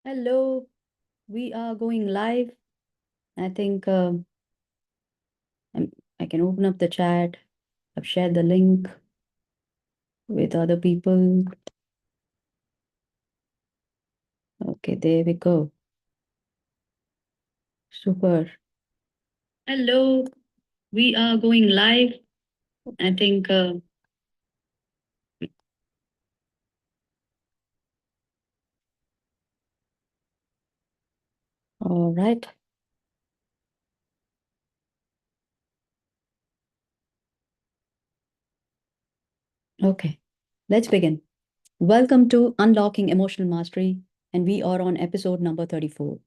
Hello, we are going live. I think I can open up the chat. I've shared the link with other people. Okay, there we go. Super. Hello, we are going live. I think all right. Okay, let's begin. Welcome to Unlocking Emotional Mastery, and we are on episode number 34.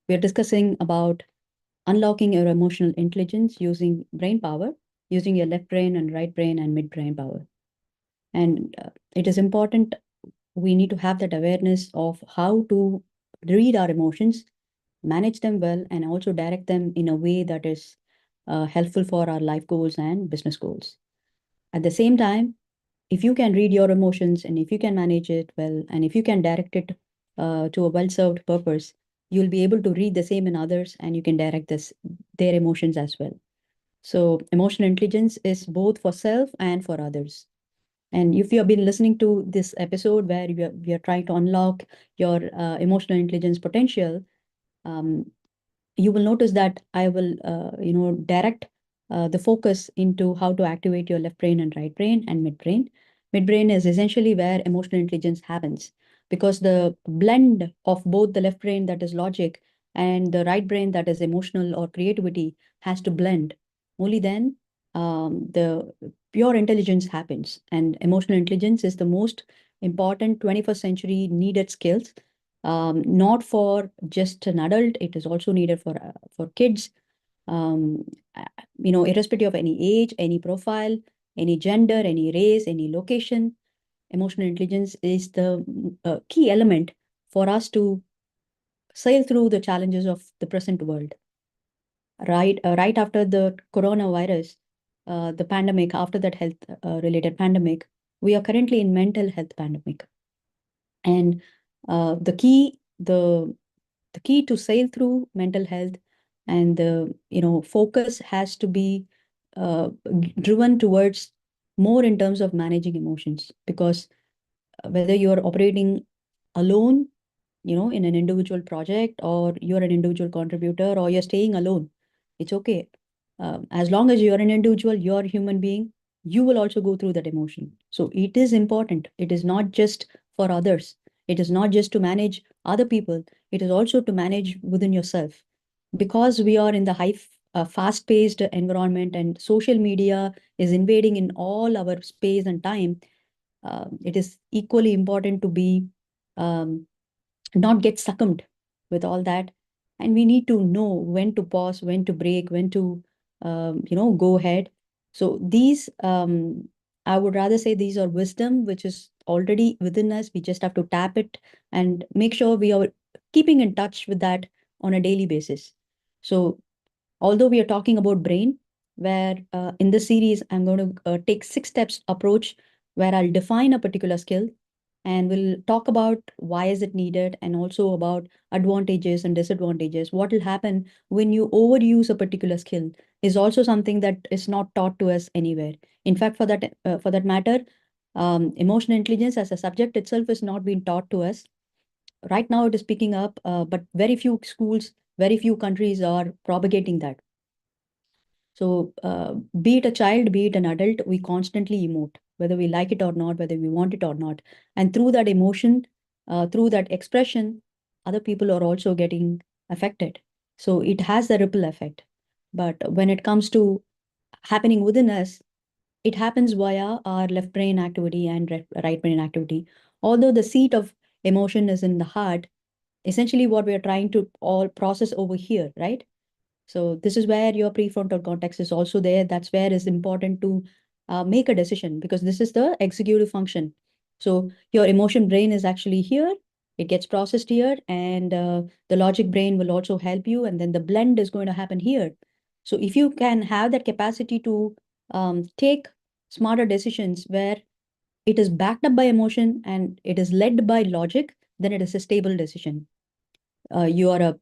We are discussing about unlocking your emotional intelligence using brain power, using your left brain and right brain and midbrain power. And it is important we need to have that awareness of how to read our emotions, manage them well, and also direct them in a way that is helpful for our life goals and business goals. At the same time, if you can read your emotions and if you can manage it well, and if you can direct it to a well served purpose, you'll be able to read the same in others and you can direct their emotions as well. So, emotional intelligence is both for self and for others. And if you have been listening to this episode where we are trying to unlock your emotional intelligence potential, um, you will notice that I will, direct the focus into how to activate your left brain and right brain and midbrain. Midbrain is essentially where emotional intelligence happens because the blend of both the left brain that is logic and the right brain that is emotional or creativity has to blend. Only then the pure intelligence happens. And emotional intelligence is the most important 21st century needed skills, not for just an adult. It is also needed for kids, um, irrespective of any age, any profile, any gender, any race, any location. Emotional intelligence is the key element for us to sail through the challenges of the present world. Right after the coronavirus, the pandemic, after that health related pandemic, we are currently in mental health pandemic. And the key to sail through mental health and the focus has to be driven towards more in terms of managing emotions, because whether you're operating alone, in an individual project, or you're an individual contributor, or you're staying alone, it's okay. As long as you're an individual, you're a human being, you will also go through that emotion. So it is important. It is not just for others. It is not just to manage other people. It is also to manage within yourself. Because we are in the fast-paced environment and social media is invading in all our space and time, it is equally important to be um, not get succumbed with all that. And we need to know when to pause, when to break, when to go ahead. So these I would rather say these are wisdom which is already within us. We just have to tap it and make sure we are keeping in touch with that on a daily basis. So although we are talking about brain, where in this series I'm going to take 6 steps approach, where I'll define a particular skill and we'll talk about why is it needed, and also about advantages and disadvantages. What will happen when you overuse a particular skill is also something that is not taught to us anywhere. In fact, for that matter, emotional intelligence as a subject itself is not being taught to us. Right now it is picking up, but very few schools, very few countries are propagating that. So, be it a child, be it an adult, we constantly emote, whether we like it or not, whether we want it or not. And through that emotion, through that expression, other people are also getting affected. So, it has the ripple effect. But when it comes to happening within us, it happens via our left brain activity and right brain activity. Although the seat of emotion is in the heart, essentially what we are trying to all process over here, right? So this is where your prefrontal cortex is also there. That's where it's important to make a decision, because this is the executive function. So your emotion brain is actually here. It gets processed here, and the logic brain will also help you. And then the blend is going to happen here. So if you can have that capacity to take smarter decisions where it is backed up by emotion and it is led by logic, then it is a stable decision. You are a,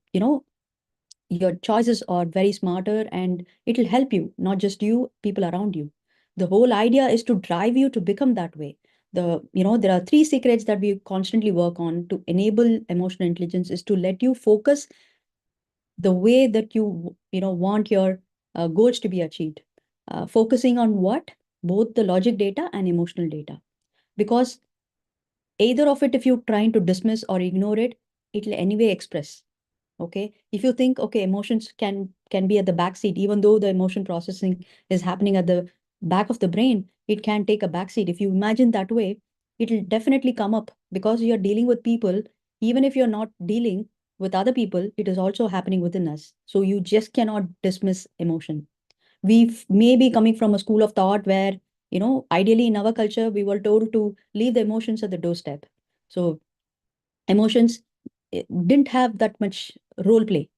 your choices are very smarter, and it'll help you, not just you, people around you. The whole idea is to drive you to become that way. There are three secrets that we constantly work on to enable emotional intelligence is to let you focus the way that you want your goals to be achieved. Focusing on what? Both the logic data and emotional data. Because either of it, if you're trying to dismiss or ignore it, it'll anyway express. Okay, if you think, okay, emotions can be at the back seat, even though the emotion processing is happening at the back of the brain, it can take a back seat. If you imagine that way, it'll definitely come up because you're dealing with people. Even if you're not dealing with other people, it is also happening within us. So you just cannot dismiss emotion. We may be coming from a school of thought where, ideally in our culture, we were told to leave the emotions at the doorstep. So emotions didn't have that much role play.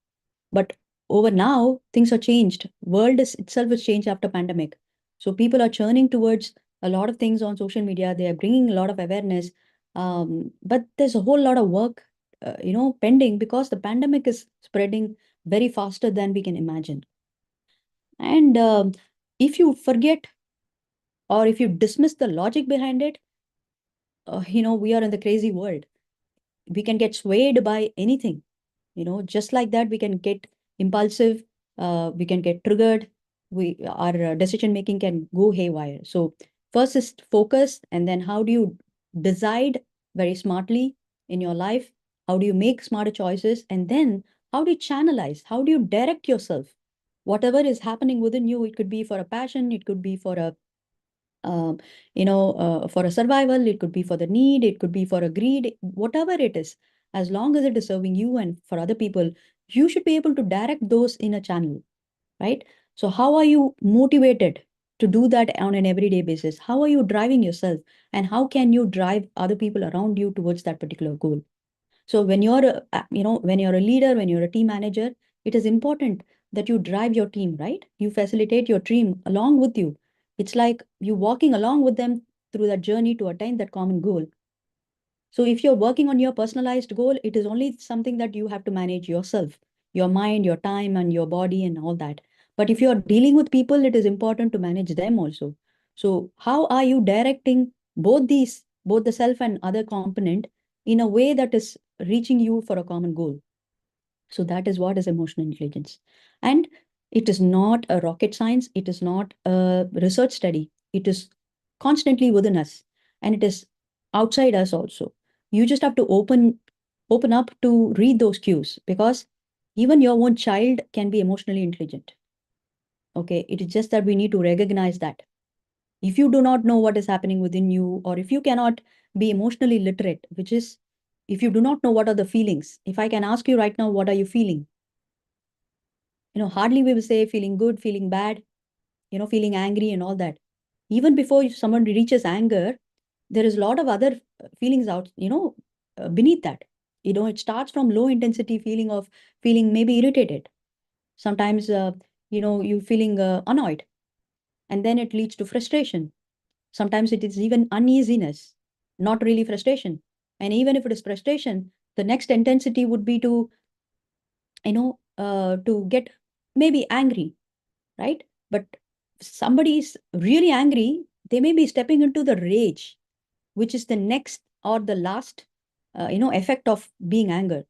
But over now, things are changed. World is itself has changed after pandemic. So people are churning towards a lot of things on social media. They are bringing a lot of awareness. But there's a whole lot of work, pending because the pandemic is spreading very faster than we can imagine. And if you forget or if you dismiss the logic behind it, we are in the crazy world. We can get swayed by anything. Just like that, we can get impulsive, we can get triggered, our decision making can go haywire. So first is focus, and then how do you decide very smartly in your life? How do you make smarter choices? And then how do you channelize? How do you direct yourself? Whatever is happening within you, it could be for a passion, it could be for a um, for a survival, it could be for the need, it could be for a greed, whatever it is. As long as it is serving you and for other people, you should be able to direct those in a channel, right? So how are you motivated to do that on an everyday basis? How are you driving yourself? And how can you drive other people around you towards that particular goal? So when you're a leader, when you're a team manager, it is important that you drive your team, right? You facilitate your team along with you. It's like you walking along with them through that journey to attain that common goal. So if you're working on your personalized goal, it is only something that you have to manage yourself, your mind, your time, and your body, and all that. But if you're dealing with people, it is important to manage them also. So how are you directing both the self and other component in a way that is reaching you for a common goal? So that is what is emotional intelligence. And it is not a rocket science, it is not a research study. It is constantly within us, and it is outside us also. You just have to open up to read those cues, because even your own child can be emotionally intelligent. Okay, it is just that we need to recognize that. If you do not know what is happening within you, or if you cannot be emotionally literate, which is if you do not know what are the feelings, if I can ask you right now, what are you feeling? Hardly we will say feeling good, feeling bad, feeling angry and all that. Even before someone reaches anger, there is a lot of other feelings out, beneath that. It starts from low intensity feeling of feeling maybe irritated. Sometimes, you feeling annoyed, and then it leads to frustration. Sometimes it is even uneasiness, not really frustration. And even if it is frustration, the next intensity would be to get maybe angry, right? But somebody is really angry, they may be stepping into the rage, which is the next or the last, effect of being anger.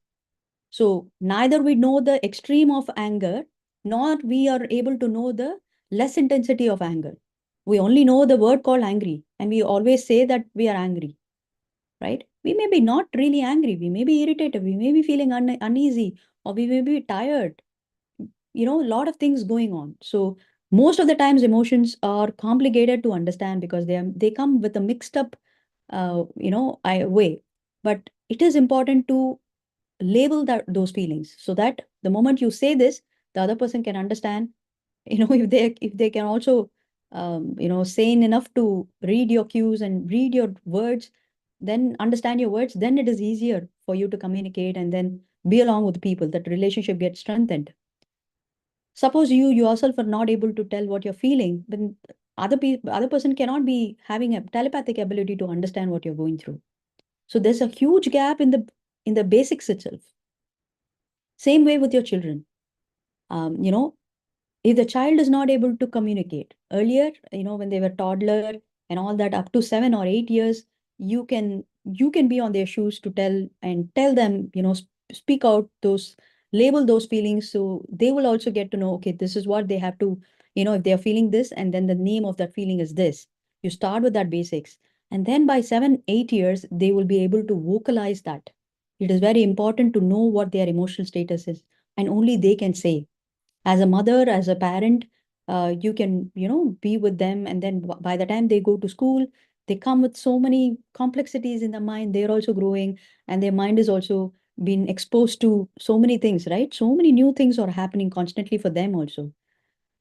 So neither we know the extreme of anger, nor we are able to know the less intensity of anger. We only know the word called angry, and we always say that we are angry, right? We may be not really angry. We may be irritated. We may be feeling uneasy, or we may be tired. A lot of things going on. So most of the times emotions are complicated to understand because they come with a mixed up way. But it is important to label those feelings, so that the moment you say this, the other person can understand. If they can also sane enough to read your cues and read your words, then understand your words, then it is easier for you to communicate and then be along with people, that relationship gets strengthened. Suppose you yourself are not able to tell what you're feeling, then other person cannot be having a telepathic ability to understand what you're going through. So there's a huge gap in the basics itself. Same way with your children. You know, if the child is not able to communicate earlier, when they were toddler and all that, up to 7 or 8 years, you can be on their shoes to tell them, speak out those, label those feelings, so they will also get to know, okay, this is what they have to, if they are feeling this, and then the name of that feeling is this. You start with that basics, and then by 7 8 years they will be able to vocalize that. It is very important to know what their emotional status is, and only they can say. As a mother, as a parent, you can, be with them, and then by the time they go to school, they come with so many complexities in the mind. They're also growing, and their mind is also being exposed to so many things, right? So many new things are happening constantly for them also.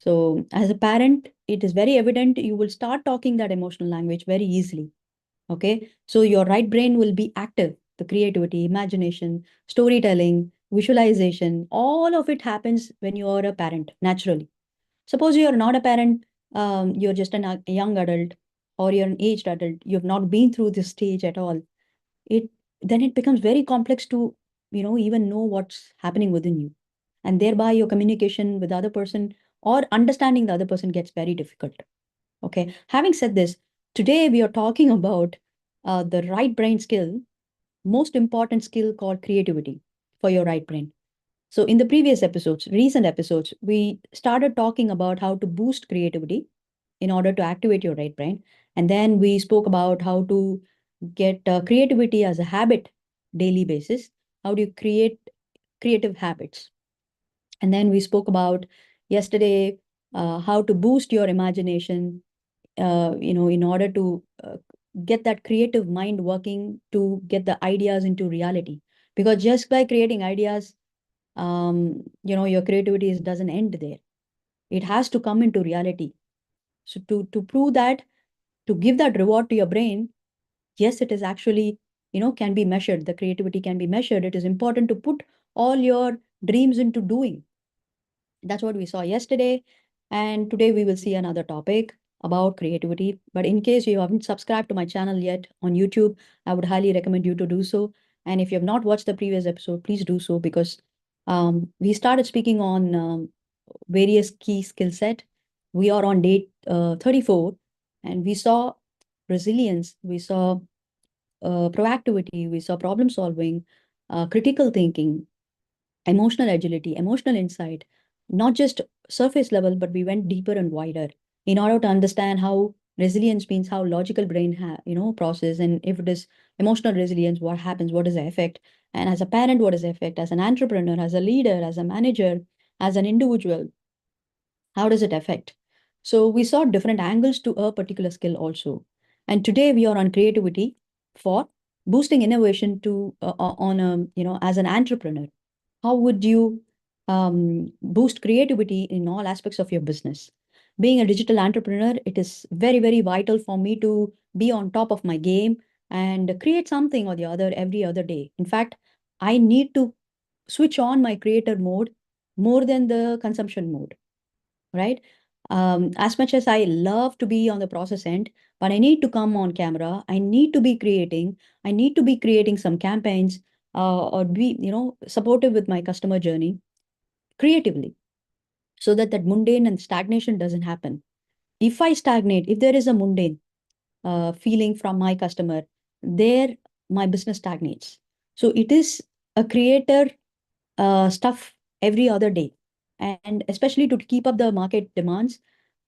So as a parent, it is very evident you will start talking that emotional language very easily. Okay, so your right brain will be active. The creativity, imagination, storytelling, visualization, all of it happens when you are a parent naturally. Suppose you are not a parent, you're just a young adult, or you're an aged adult, you've not been through this stage at all. It Then it becomes very complex to, even know what's happening within you. And thereby your communication with the other person or understanding the other person gets very difficult. Okay. Having said this, today we are talking about the right brain skill, most important skill called creativity for your right brain. So, in the previous episodes, recent episodes, we started talking about how to boost creativity in order to activate your right brain. And then we spoke about how to get creativity as a habit daily basis. How do you create creative habits? And then we spoke about yesterday how to boost your imagination, in order to get that creative mind working to get the ideas into reality. Because just by creating ideas, your creativity doesn't end there. It has to come into reality. So to prove that, to give that reward to your brain, yes, it is actually, can be measured. The creativity can be measured. It is important to put all your dreams into doing. That's what we saw yesterday. And today we will see another topic about creativity. But in case you haven't subscribed to my channel yet on YouTube, I would highly recommend you to do so. And if you have not watched the previous episode, please do so, because we started speaking on various key skill set. We are on day 34, and we saw resilience, we saw proactivity, we saw problem solving, critical thinking, emotional agility, emotional insight, not just surface level, but we went deeper and wider in order to understand how resilience means, how logical brain process, and if it is emotional resilience, what happens, what is the effect, and as a parent, what is the effect, as an entrepreneur, as a leader, as a manager, as an individual, how does it affect? So we saw different angles to a particular skill also. And today we are on creativity for boosting innovation to on a, as an entrepreneur. How would you boost creativity in all aspects of your business? Being a digital entrepreneur, it is very, very vital for me to be on top of my game and create something or the other every other day. In fact, I need to switch on my creator mode more than the consumption mode, right? As much as I love to be on the process end, but I need to come on camera. I need to be creating. I need to be creating some campaigns, or be, supportive with my customer journey creatively, so that that mundane and stagnation doesn't happen. If I stagnate, if there is a mundane feeling from my customer, there my business stagnates. So it is a creator stuff every other day. And especially to keep up the market demands,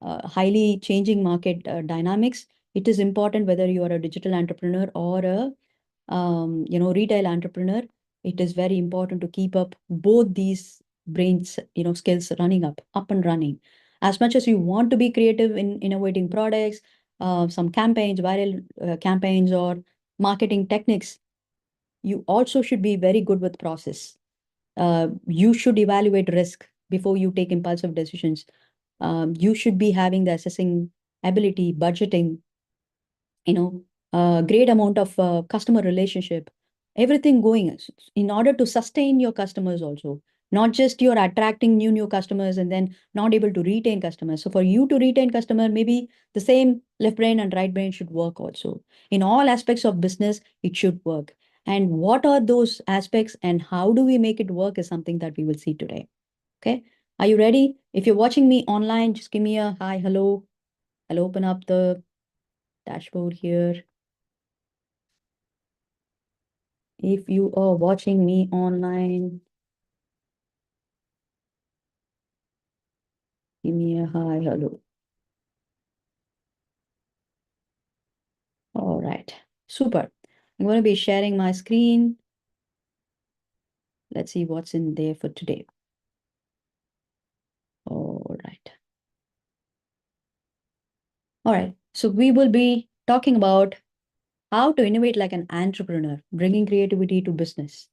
highly changing market dynamics, it is important whether you are a digital entrepreneur or a retail entrepreneur. It is very important to keep up both these brains, skills running up and running. As much as you want to be creative in innovating products, some campaigns, viral campaigns, or marketing techniques, you also should be very good with process. You should evaluate risk before you take impulsive decisions. You should be having the assessing ability, budgeting, great amount of customer relationship, everything going in order to sustain your customers also. Not just you're attracting new customers and then not able to retain customers. So for you to retain customer, maybe the same left brain and right brain should work also. In all aspects of business, it should work. And what are those aspects and how do we make it work is something that we will see today. Okay. Are you ready? If you're watching me online, just give me a hi, hello. I'll open up the dashboard here. If you are watching me online, give me a hi, hello. All right. Super. I'm going to be sharing my screen. Let's see what's in there for today. All right. All right. So we will be talking about how to innovate like an entrepreneur, bringing creativity to business.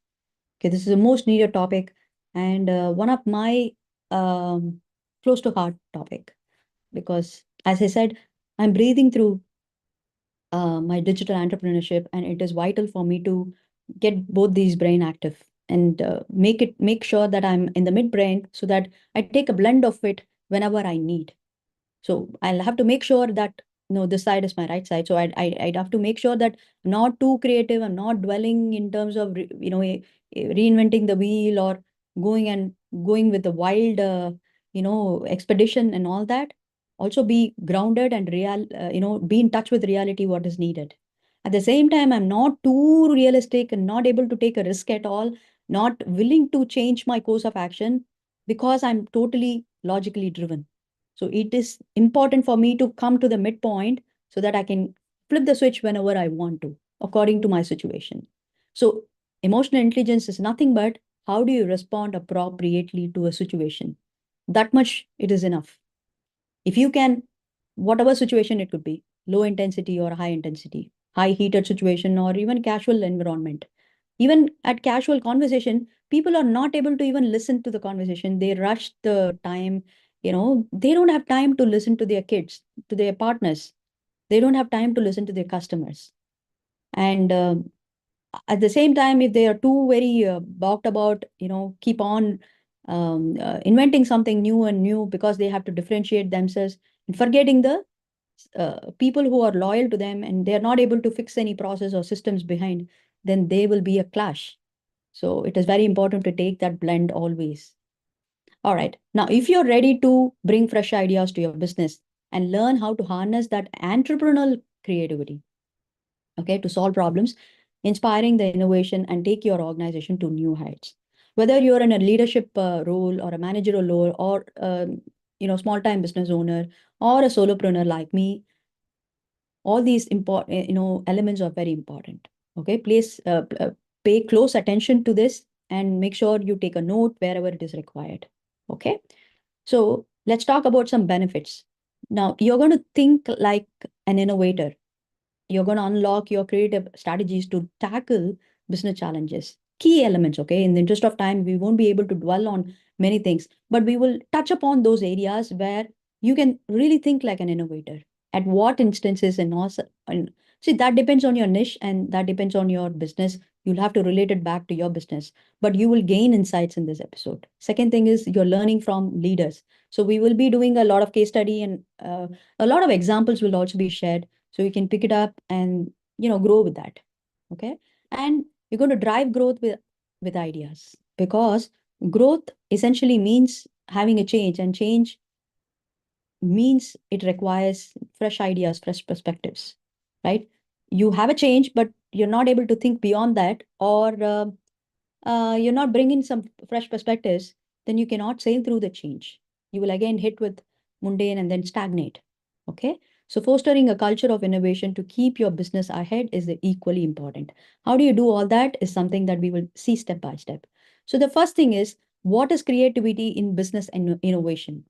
Okay, this is the most needed topic and one of my um, close to heart topic because, as I said, I'm breathing through my digital entrepreneurship, and it is vital for me to get both these brain active and make sure that I'm in the midbrain so that I take a blend of it whenever I need. So I'll have to make sure that this side is my right side. So I'd have to make sure that I'm not too creative. I'm not dwelling in terms of reinventing the wheel or going with the wild expedition and all that. Also be grounded and be in touch with reality what is needed. At the same time, I'm not too realistic and not able to take a risk at all, not willing to change my course of action because I'm totally logically driven. So it is important for me to come to the midpoint so that I can flip the switch whenever I want to, according to my situation. So emotional intelligence is nothing but how do you respond appropriately to a situation? That much it is enough. If you can, whatever situation it could be, low intensity or high intensity, high heated situation or even casual environment, even at casual conversation, people are not able to even listen to the conversation. They rush the time. They don't have time to listen to their kids, to their partners. They don't have time to listen to their customers. And at the same time, if they are too very balked about, keep on inventing something new and new because they have to differentiate themselves and forgetting the people who are loyal to them and they are not able to fix any process or systems behind, then there will be a clash. So it is very important to take that blend always. All right. Now, if you're ready to bring fresh ideas to your business and learn how to harness that entrepreneurial creativity, okay, to solve problems, inspiring the innovation and take your organization to new heights. Whether you're in a leadership role or a managerial role or small time business owner or a solopreneur like me, all these important elements are very important. Okay, please pay close attention to this and make sure you take a note wherever it is required. Okay, so let's talk about some benefits. Now you're going to think like an innovator. You're going to unlock your creative strategies to tackle business challenges. Key elements, okay? In the interest of time, we won't be able to dwell on many things, but we will touch upon those areas where you can really think like an innovator. At what instances and also, and see, that depends on your niche and that depends on your business. You'll have to relate it back to your business, but you will gain insights in this episode. Second thing is you're learning from leaders. So we will be doing a lot of case study and a lot of examples will also be shared so you can pick it up and grow with that. Okay, and you're going to drive growth with ideas because growth essentially means having a change, and change means it requires fresh ideas, fresh perspectives, right? You have a change but you're not able to think beyond that, or you're not bringing some fresh perspectives, then you cannot sail through the change. You will again hit with mundane and then stagnate. Okay. So fostering a culture of innovation to keep your business ahead is equally important. How do you do all that is something that we will see step by step. So the first thing is, what is creativity in business and innovation?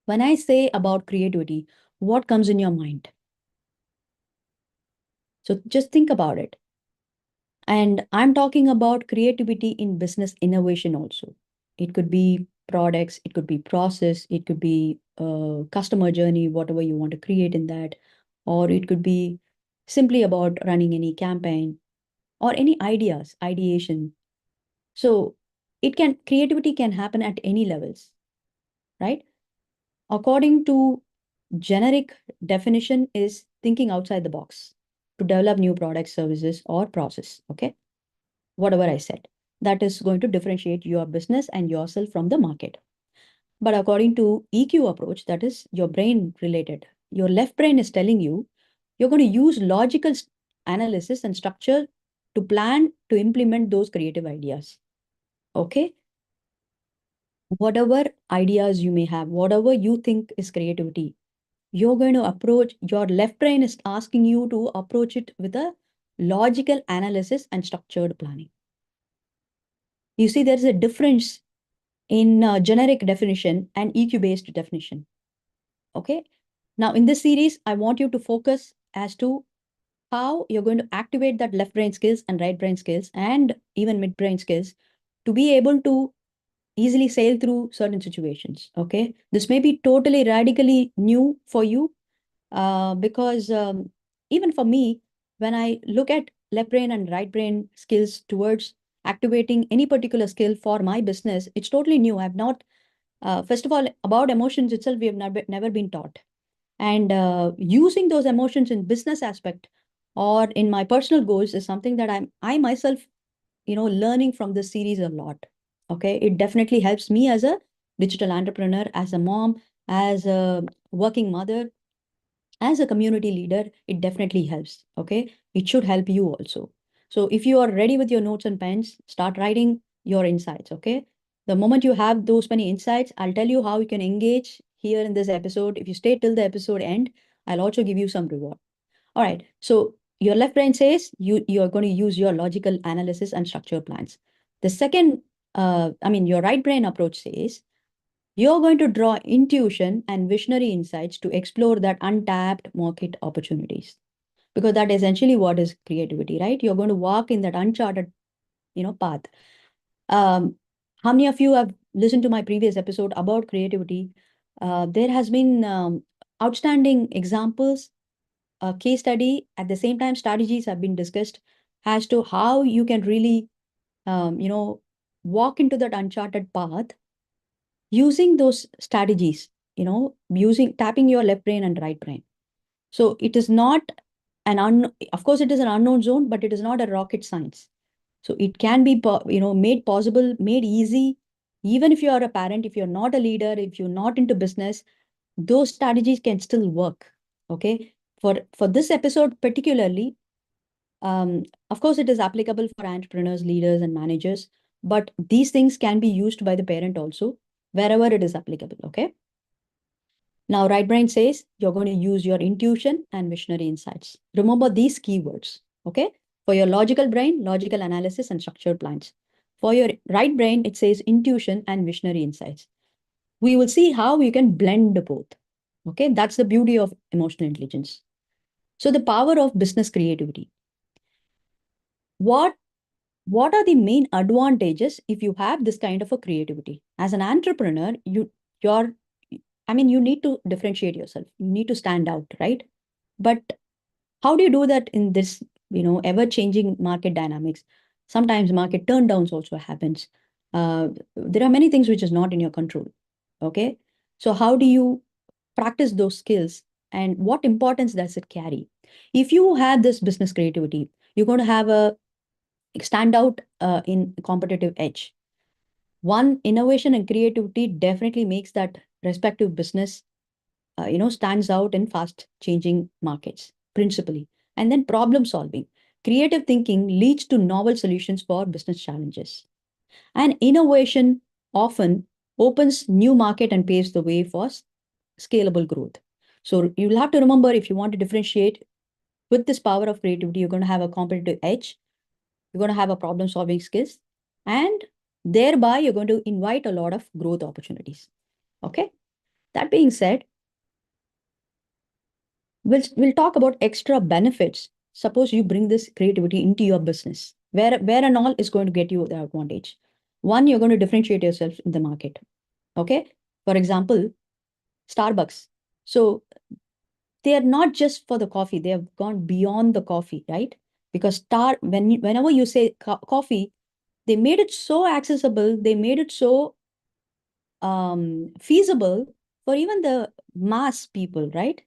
When I say about creativity, what comes in your mind? So just think about it. And I'm talking about creativity in business innovation also. It could be products, it could be process, it could be customer journey, whatever you want to create in that, or it could be simply about running any campaign or any ideas, ideation. So creativity can happen at any levels, right? According to generic definition is thinking outside the box to develop new products, services, or process. Okay. whatever I said. That is going to differentiate your business and yourself from the market. But according to EQ approach, that is your brain related. Your left brain is telling you you're going to use logical analysis and structure to plan to implement those creative ideas. Okay? Whatever ideas you may have, whatever you think is creativity, you're going to approach, your left brain is asking you to approach it with a logical analysis and structured planning. You see, there's a difference in generic definition and EQ based definition. Okay. Now, in this series, I want you to focus as to how you're going to activate that left brain skills and right brain skills and even midbrain skills to be able to easily sail through certain situations. Okay. This may be totally radically new for you because even for me, when I look at left brain and right brain skills towards activating any particular skill for my business, it's totally new. I've not, first of all, about emotions itself, we have never been taught. And using those emotions in business aspect or in my personal goals is something that I myself, learning from this series a lot. Okay. It definitely helps me as a digital entrepreneur, as a mom, as a working mother, as a community leader. It definitely helps. Okay. It should help you also. So if you are ready with your notes and pens, start writing your insights. Okay. The moment you have those many insights, I'll tell you how you can engage here in this episode. If you stay till the episode end, I'll also give you some reward. All right. So your left brain says you're going to use your logical analysis and structure plans. The second, your right brain approach says you're going to draw intuition and visionary insights to explore that untapped market opportunities. Because that essentially what is creativity, right? You're going to walk in that uncharted, path. Um, how many of you have listened to my previous episode about creativity? There has been outstanding examples, a case study. At the same time, strategies have been discussed as to how you can really, um, you know, walk into that uncharted path using those strategies, using tapping your left brain and right brain. So it is not of course, it is an unknown zone, but it is not a rocket science. So it can be, made possible, made easy. Even if you are a parent, if you're not a leader, if you're not into business, those strategies can still work. Okay. For this episode particularly, of course, it is applicable for entrepreneurs, leaders, and managers, but these things can be used by the parent also, wherever it is applicable. Okay. Now, right brain says you're going to use your intuition and visionary insights. Remember these keywords. Okay. For your logical brain, logical analysis and structured plans. For your right brain, it says intuition and visionary insights. We will see how you can blend both. Okay. That's the beauty of emotional intelligence. So, the power of business creativity. What what are the main advantages if you have this kind of a creativity as an entrepreneur? You're you need to differentiate yourself, you need to stand out, right? But how do you do that in this ever changing market dynamics? Sometimes market turn downs also happens. There are many things which is not in your control. Okay. So how do you practice those skills, and what importance does it carry? If you have this business creativity, you're going to have a stand out in competitive edge. One, innovation and creativity definitely makes that respective business stands out in fast changing markets principally. And then problem solving, creative thinking leads to novel solutions for business challenges, and innovation often opens new market and paves the way for scalable growth. So you'll have to remember, if you want to differentiate with this power of creativity, you're going to have a competitive edge, you're going to have a problem solving skills, and thereby you're going to invite a lot of growth opportunities. Okay. That being said, we'll talk about extra benefits. Suppose you bring this creativity into your business, where and all is going to get you the advantage. One, you're going to differentiate yourself in the market. Okay. For example, Starbucks. So they are not just for the coffee, they have gone beyond the coffee, right? Because whenever you say coffee, they made it so accessible, they made it so feasible for even the mass people, right?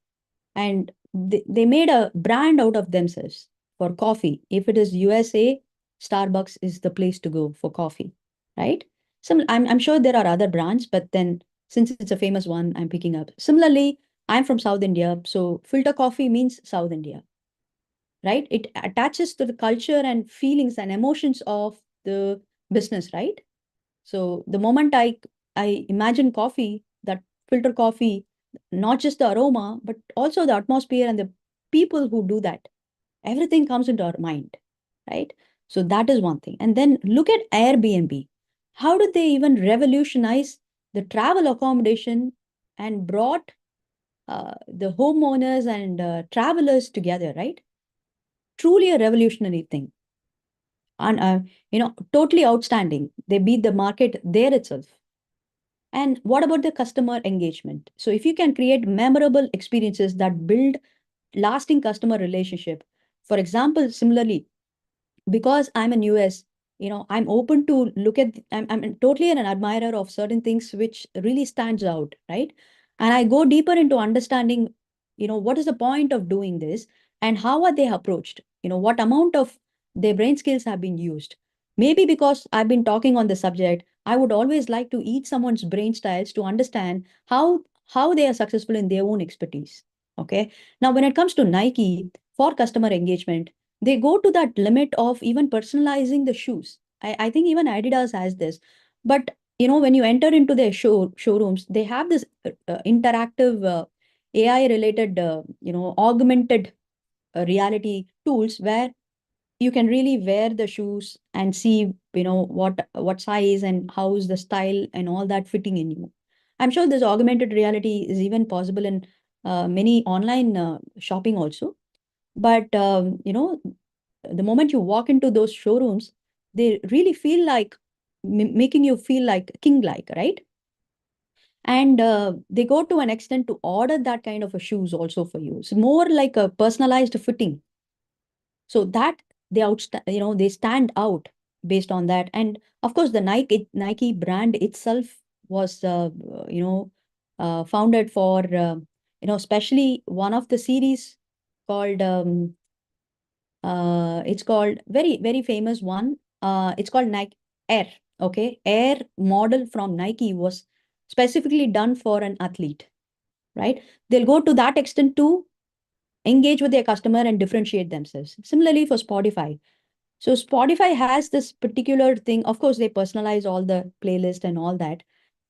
And they made a brand out of themselves for coffee. If it is USA, Starbucks is the place to go for coffee, right? I'm sure there are other brands, but then since it's a famous one, I'm picking up. Similarly, I'm from South India, so filter coffee means South India, right? It attaches to the culture and feelings and emotions of the business, right? So the moment I imagine coffee, that filter coffee, not just the aroma, but also the atmosphere and the people who do that, everything comes into our mind, right? So that is one thing. And then look at Airbnb. How did they even revolutionize the travel accommodation and brought the homeowners and travelers together, right? Truly a revolutionary thing. And, totally outstanding. They beat the market there itself. And what about the customer engagement? So if you can create memorable experiences that build lasting customer relationship, for example, similarly, because I'm in US, I'm open to look at, I'm totally an admirer of certain things which really stands out, right? And I go deeper into understanding, what is the point of doing this and how are they approached? What amount of their brain skills have been used? Maybe because I've been talking on the subject, I would always like to eat someone's brain styles to understand how they are successful in their own expertise. Okay. Now, when it comes to Nike for customer engagement, they go to that limit of even personalizing the shoes. I think even Adidas has this. But when you enter into their showrooms, they have this interactive AI related, augmented reality tools where you can really wear the shoes and see, what size and how is the style and all that fitting in you. I'm sure this augmented reality is even possible in many online shopping also. But the moment you walk into those showrooms, they really feel like making you feel like king-like, right? And they go to an extent to order that kind of a shoes also for you. It's more like a personalized fitting. So that they stand out based on that. And of course, the Nike brand itself was founded for especially one of the series called it's called very famous one. It's called Nike Air. Okay, Air model from Nike was specifically done for an athlete, right? They'll go to that extent to engage with their customer and differentiate themselves. Similarly for Spotify. So Spotify has this particular thing. Of course, they personalize all the playlist and all that.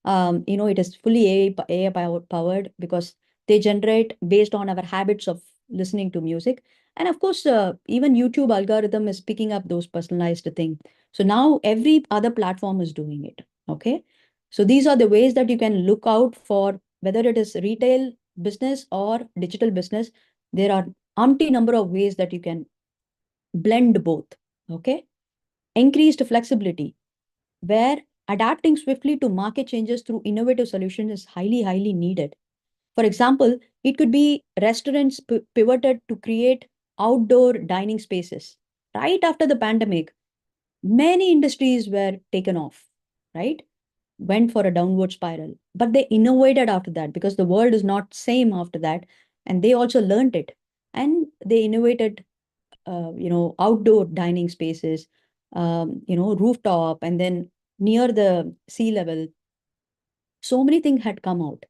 It is fully AI powered because they generate based on our habits of listening to music. And of course, even YouTube algorithm is picking up those personalized thing. So now every other platform is doing it. Okay. So these are the ways that you can look out for whether it is retail business or digital business. There are umpty number of ways that you can blend both. Okay. Increased flexibility, where adapting swiftly to market changes through innovative solutions is highly needed. For example, it could be restaurants pivoted to create outdoor dining spaces. Right after the pandemic, many industries were taken off, right? Went for a downward spiral. But they innovated after that because the world is not same after that. And they also learned it. And they innovated outdoor dining spaces, rooftop, and then near the sea level. So many things had come out,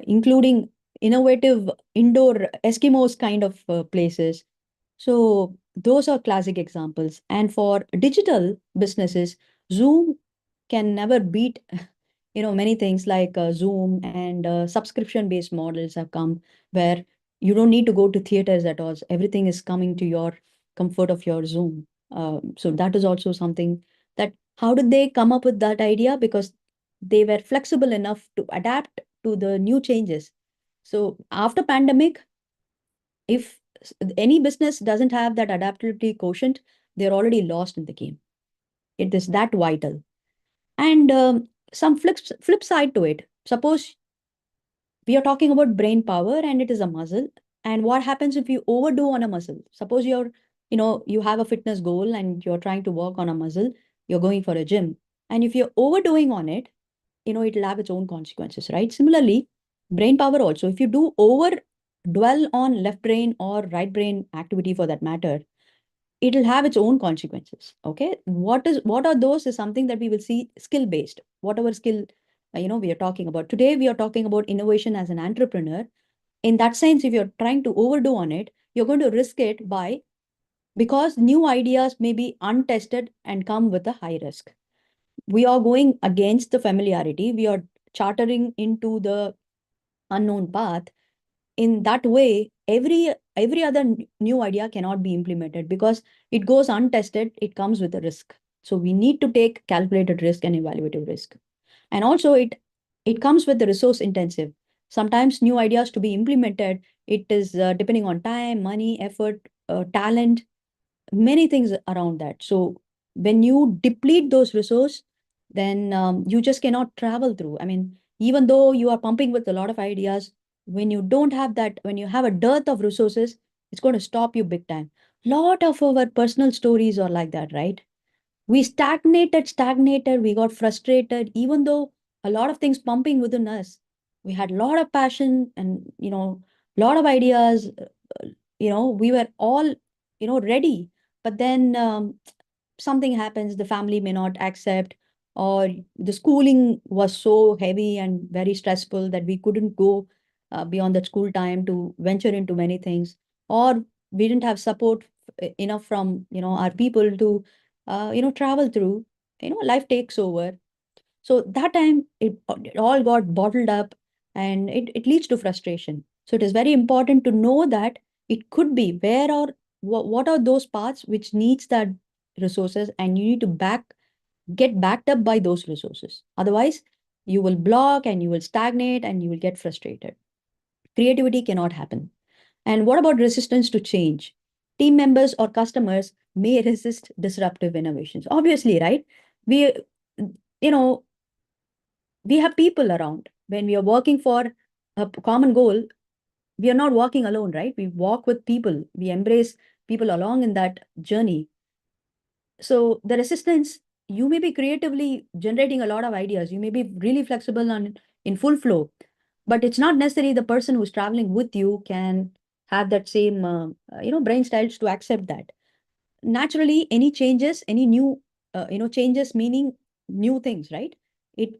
including innovative indoor Eskimos kind of places. So those are classic examples. And for digital businesses, Zoom can never beat, many things like Zoom and subscription-based models have come where you don't need to go to theaters at all. Everything is coming to your comfort of your Zoom. So that is also something that how did they come up with that idea? Because they were flexible enough to adapt to the new changes. So after pandemic, if any business doesn't have that adaptability quotient, they're already lost in the game. It is that vital. And some flip side to it. Suppose we are talking about brain power and it is a muscle. And what happens if you overdo on a muscle? Suppose you have a fitness goal and you're trying to work on a muscle, you're going for a gym. And if you're overdoing on it, it'll have its own consequences, right? Similarly, brain power also, if you do over dwell on left brain or right brain activity for that matter, it'll have its own consequences. Okay, what are those is something that we will see skill based, whatever skill we are talking about today. We are talking about innovation as an entrepreneur. In that sense, if you're trying to overdo on it, you're going to risk it by because new ideas may be untested and come with a high risk. We are going against the familiarity. We are chartering into the unknown path. In that way, every other new idea cannot be implemented because it goes untested. It comes with a risk. So we need to take calculated risk and evaluative risk. And also it comes with the resource intensive. Sometimes new ideas to be implemented, it is depending on time, money, effort, talent, many things around that. So when you deplete those resources, then you just cannot travel through. I mean, even though you are pumping with a lot of ideas, when you don't have that, when you have a dearth of resources, it's going to stop you big time. Lot of our personal stories are like that, right? We stagnated, we got frustrated, even though a lot of things pumping within us. We had a lot of passion and, lot of ideas. We were all, ready. But then something happens, the family may not accept, or the schooling was so heavy and very stressful that we couldn't go beyond that school time to venture into many things, or we didn't have support enough from, our people to travel through. Life takes over. So that time it all got bottled up, and it leads to frustration. So it is very important to know that it could be where or what are those paths which needs that resources, and you need to get backed up by those resources. Otherwise, you will block and you will stagnate and you will get frustrated. Creativity cannot happen. And what about resistance to change? Team members or customers may resist disruptive innovations. Obviously, right? We, you know, we have people around. When we are working for a common goal, we are not walking alone, right? We walk with people. We embrace people along in that journey. So the resistance, you may be creatively generating a lot of ideas. You may be really flexible on in full flow, but it's not necessary the person who's traveling with you can have that same brain styles to accept that. Naturally, any changes, any new changes meaning new things, right? It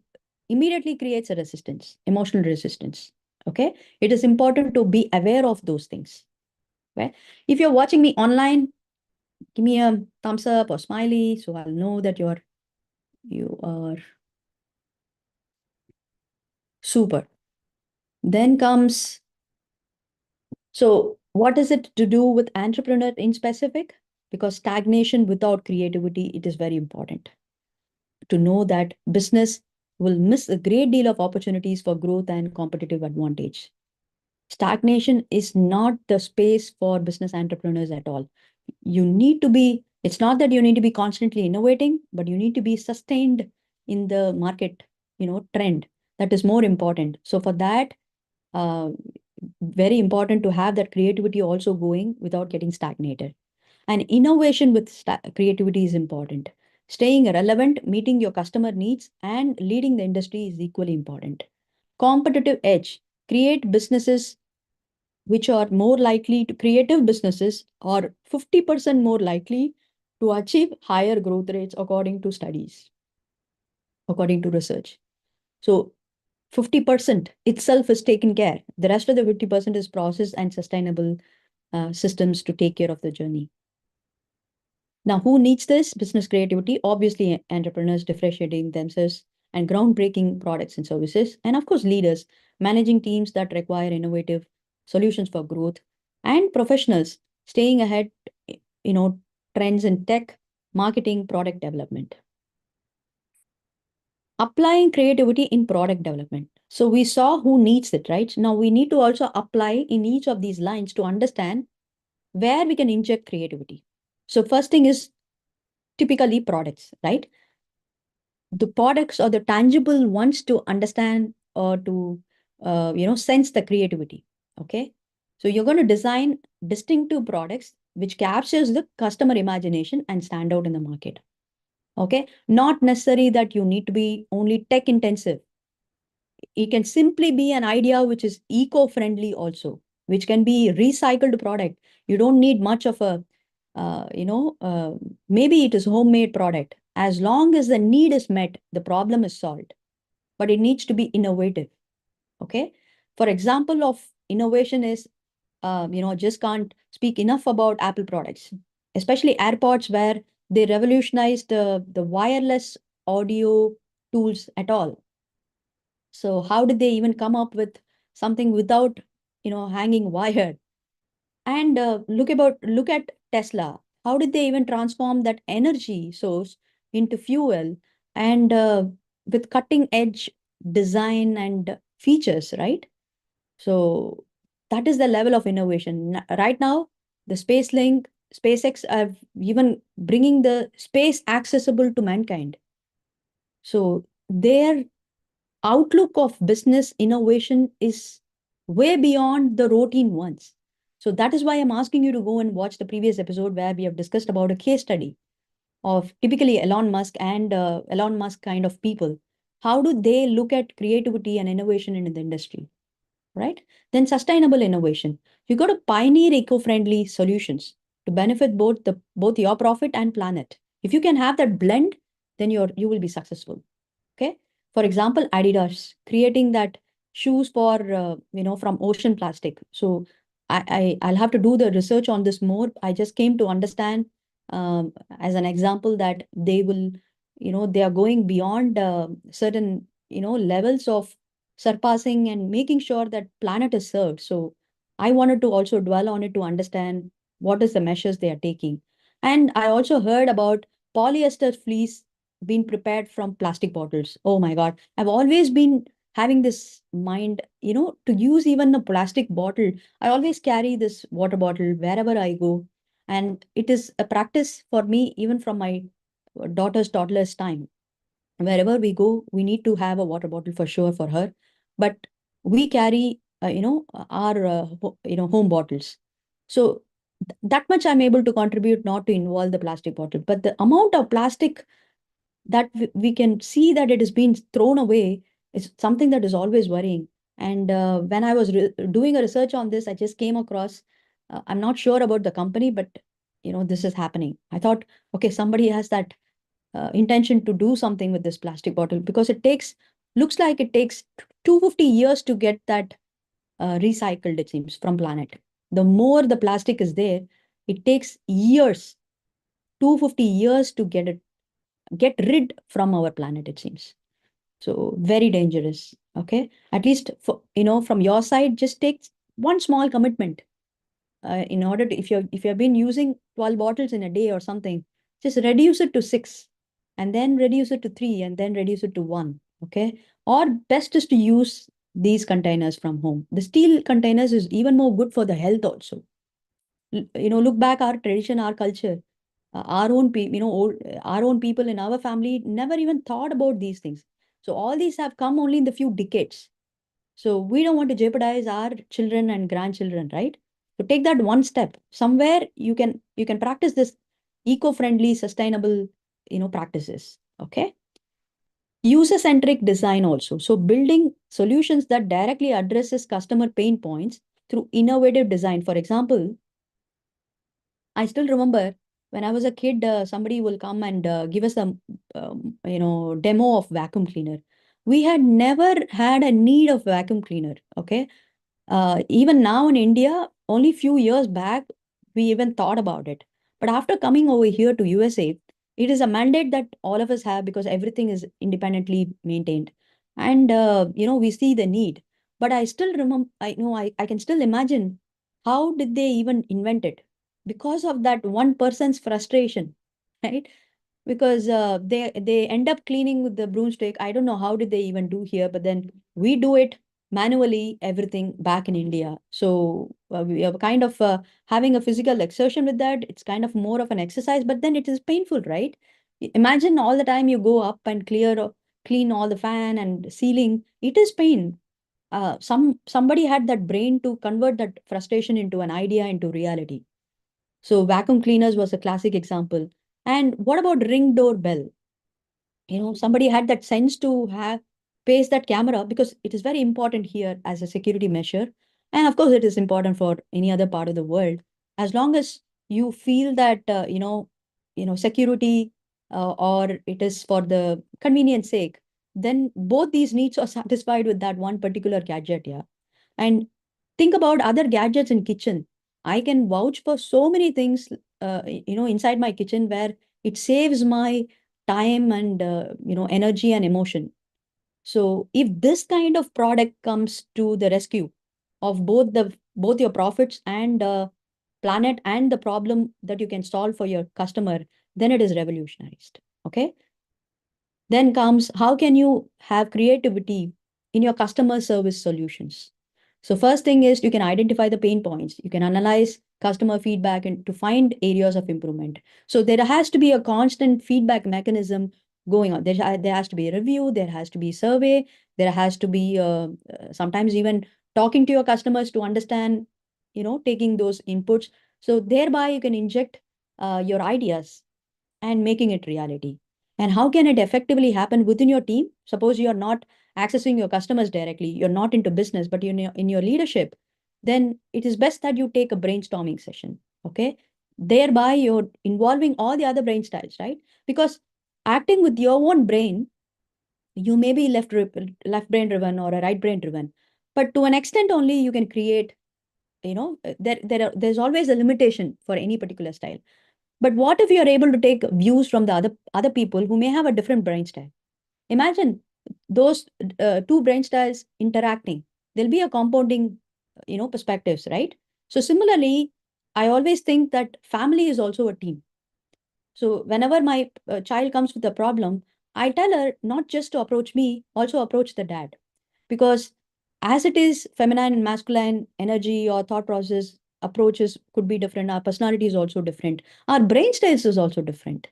immediately creates a resistance, emotional resistance. Okay, it is important to be aware of those things. Okay, if you're watching me online, give me a thumbs up or smiley so I'll know that you are super. Then comes, so what is it to do with entrepreneur in specific? Because stagnation without creativity, it is very important to know that business will miss a great deal of opportunities for growth and competitive advantage. Stagnation is not the space for business entrepreneurs at all. You need to be, it's not that you need to be constantly innovating, but you need to be sustained in the market, trend. That is more important. So for that, uh, very important to have that creativity also going without getting stagnated. And innovation with creativity is important. Staying relevant, meeting your customer needs, and leading the industry is equally important. Competitive edge. Create businesses which are more likely to creative businesses are 50% more likely to achieve higher growth rates according to studies, according to research. So 50% itself is taken care. The rest of the 50% is process and sustainable systems to take care of the journey. Now, who needs this? Business creativity, obviously, entrepreneurs differentiating themselves and groundbreaking products and services. And of course, leaders managing teams that require innovative solutions for growth, and professionals staying ahead, you know, trends in tech, marketing, product development. Applying creativity in product development. So we saw who needs it, right? Now we need to also apply in each of these lines to understand where we can inject creativity. So first thing is typically products, right? The products or the tangible ones to understand or to sense the creativity. Okay, so you're going to design distinctive products which captures the customer imagination and stand out in the market. Okay, not necessary that you need to be only tech intensive. It can simply be an idea which is eco-friendly also, which can be recycled product. You don't need much of a maybe it is homemade product. As long as the need is met, the problem is solved. But it needs to be innovative. Okay. For example of innovation is, just can't speak enough about Apple products, especially AirPods, where they revolutionized the wireless audio tools at all. So how did they even come up with something without, hanging wire? And look at Tesla. How did they even transform that energy source into fuel, and with cutting edge design and features, right? So that is the level of innovation. Right now, the Space Link, SpaceX are even bringing the space accessible to mankind. So their outlook of business innovation is way beyond the routine ones. So that is why I'm asking you to go and watch the previous episode where we have discussed about a case study of typically Elon Musk and Elon Musk kind of people. How do they look at creativity and innovation in the industry? Right? Then sustainable innovation. You got to pioneer eco-friendly solutions to benefit both your profit and planet. If you can have that blend, then you will be successful. Okay. For example, Adidas creating that shoes for from ocean plastic. So I'll have to do the research on this more. I just came to understand, as an example, that they will, they are going beyond certain levels of surpassing and making sure that planet is served. So I wanted to also dwell on it to understand what is the measures they are taking. And I also heard about polyester fleece being prepared from plastic bottles. Oh my God. I've always been having this mind, to use even a plastic bottle. I always carry this water bottle wherever I go. And it is a practice for me, even from my daughter's toddler's time. Wherever we go, we need to have a water bottle for sure for her. But we carry, our, home bottles. So that much I'm able to contribute, not to involve the plastic bottle. But the amount of plastic that we can see that it is being thrown away is something that is always worrying. And when I was doing a research on this, I just came across, I'm not sure about the company, but this is happening. I thought, okay, somebody has that intention to do something with this plastic bottle, because looks like it takes 250 years to get that recycled, it seems, from planet. The more the plastic is there, it takes years, 250 years to get rid from our planet, it seems. So very dangerous. Okay. At least for, from your side, just take one small commitment. In order to, if you've been using 12 bottles in a day or something, just reduce it to 6, and then reduce it to 3, and then reduce it to 1. Okay. Or best is to use these containers from home. The steel containers is even more good for the health also. Look back our tradition, our culture, our own our own people in our family never even thought about these things. So all these have come only in the few decades. So we don't want to jeopardize our children and grandchildren, right? So take that one step. Somewhere you can practice this eco-friendly, sustainable, practices. Okay. User-centric design also. So building solutions that directly addresses customer pain points through innovative design. For example, I still remember when I was a kid, somebody will come and give us a demo of vacuum cleaner. We had never had a need of vacuum cleaner. Okay. Even now in India, only few years back, we even thought about it. But after coming over here to USA, it is a mandate that all of us have, because everything is independently maintained. And, we see the need. But I still remember, I can still imagine how did they even invent it? Because of that one person's frustration, right? Because they end up cleaning with the broomstick. I don't know how did they even do here, but then we do it manually, everything back in India. So we are kind of having a physical exertion with that. It's kind of more of an exercise, but then it is painful, right? Imagine all the time you go up and clean all the fan and ceiling. It is pain. Somebody had that brain to convert that frustration into an idea, into reality. So vacuum cleaners was a classic example. And what about ring doorbell? Somebody had that sense to have pace that camera, because it is very important here as a security measure. And of course, it is important for any other part of the world. As long as you feel that security, or it is for the convenience sake, then both these needs are satisfied with that one particular gadget. Yeah. And think about other gadgets in kitchen. I can vouch for so many things, inside my kitchen, where it saves my time and energy and emotion. So if this kind of product comes to the rescue of both your profits and planet and the problem that you can solve for your customer, then it is revolutionized. Okay. Then comes, how can you have creativity in your customer service solutions? So first thing is, you can identify the pain points. You can analyze customer feedback and to find areas of improvement. So there has to be a constant feedback mechanism going on. There has to be a review. There has to be survey. There has to be sometimes even talking to your customers to understand, taking those inputs. So thereby you can inject your ideas and making it reality. And how can it effectively happen within your team? Suppose you are not accessing your customers directly, you're not into business, but you're in your leadership, then it is best that you take a brainstorming session. Okay. Thereby, you're involving all the other brain styles, right? Because acting with your own brain, you may be left brain driven or a right brain driven, but to an extent only you can create, there's always a limitation for any particular style. But what if you're able to take views from the other people who may have a different brain style? Imagine those two brain styles interacting. There'll be a compounding, perspectives, right? So similarly, I always think that family is also a team. So whenever my child comes with a problem, I tell her not just to approach me, also approach the dad. Because as it is, feminine and masculine energy or thought process approaches could be different. Our personality is also different. Our brain styles is also different.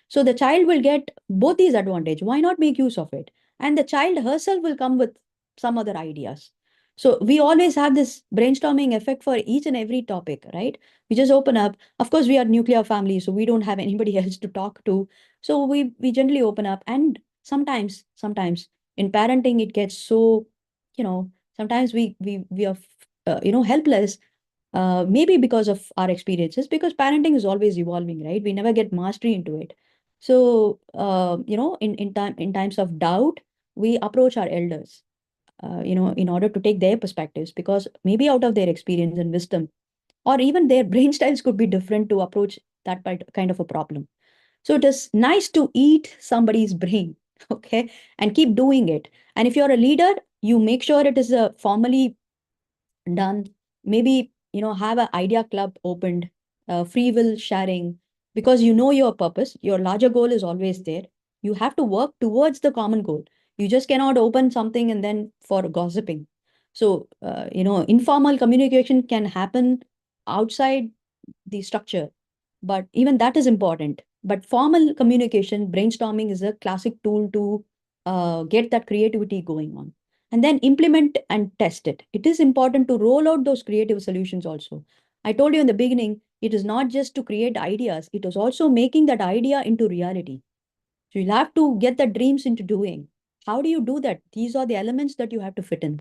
So the child will get both these advantage. Why not make use of it? And the child herself will come with some other ideas. So we always have this brainstorming effect for each and every topic, right? We just open up. Of course, we are nuclear family, so we don't have anybody else to talk to. So we generally open up, and sometimes in parenting it gets so, sometimes we are helpless, maybe because of our experiences, because parenting is always evolving, right? We never get mastery into it. So in times of doubt, we approach our elders, in order to take their perspectives, because maybe out of their experience and wisdom, or even their brain styles could be different to approach that kind of a problem. So it is nice to eat somebody's brain, okay, and keep doing it. And if you're a leader, you make sure it is a formally done. Maybe, have an idea club opened, free will sharing, because you know your purpose, your larger goal is always there. You have to work towards the common goal. You just cannot open something and then for gossiping. So, informal communication can happen outside the structure, but even that is important. But formal communication, brainstorming is a classic tool to get that creativity going on. And then implement and test it. It is important to roll out those creative solutions also. I told you in the beginning, it is not just to create ideas, it is also making that idea into reality. So you'll have to get the dreams into doing. How do you do that? These are the elements that you have to fit in.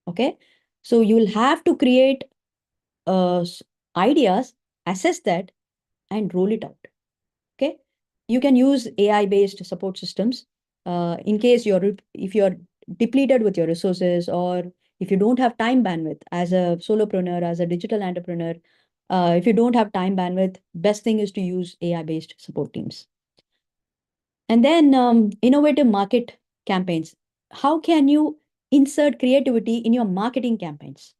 Okay. So you'll have to create ideas, assess that, and roll it out. Okay. You can use AI based support systems in case if you're depleted with your resources, or if you don't have time bandwidth as a solopreneur, as a digital entrepreneur. If you don't have time bandwidth, best thing is to use AI based support teams. And then innovative market campaigns. How can you insert creativity in your marketing campaigns?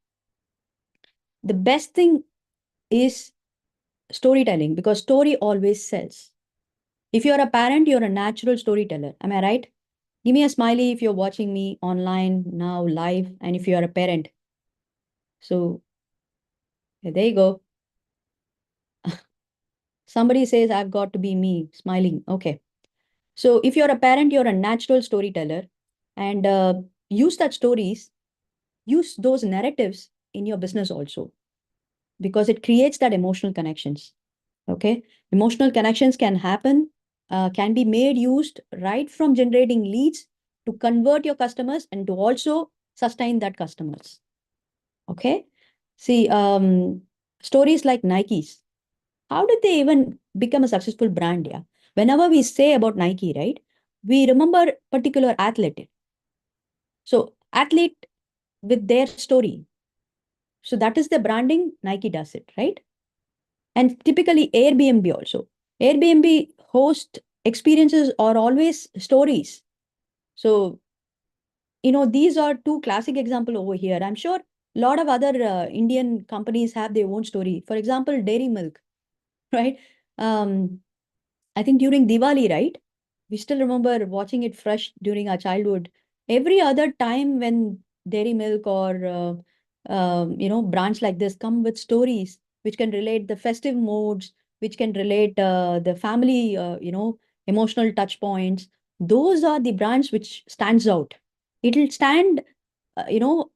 The best thing is storytelling, because story always sells. If you're a parent, you're a natural storyteller. Am I right? Give me a smiley if you're watching me online now live, and if you're a parent. So there you go. Somebody says, I've got to be me, smiling. Okay. So if you're a parent, you're a natural storyteller, and use that stories, use those narratives in your business also, because it creates that emotional connections. Okay. Emotional connections can happen, can be made used right from generating leads to convert your customers and to also sustain that customers. Okay. See, stories like Nike's. How did they even become a successful brand? Yeah. Whenever we say about Nike, right, we remember particular athlete. So athlete with their story. So that is the branding. Nike does it, right? And typically Airbnb also. Airbnb host experiences are always stories. So, these are two classic example over here. I'm sure a lot of other Indian companies have their own story. For example, Dairy Milk, right? Um, I think during Diwali, right? We still remember watching it fresh during our childhood. Every other time when Dairy Milk or brands like this come with stories which can relate the festive moods, which can relate the family, emotional touch points. Those are the brands which stands out. It'll stand,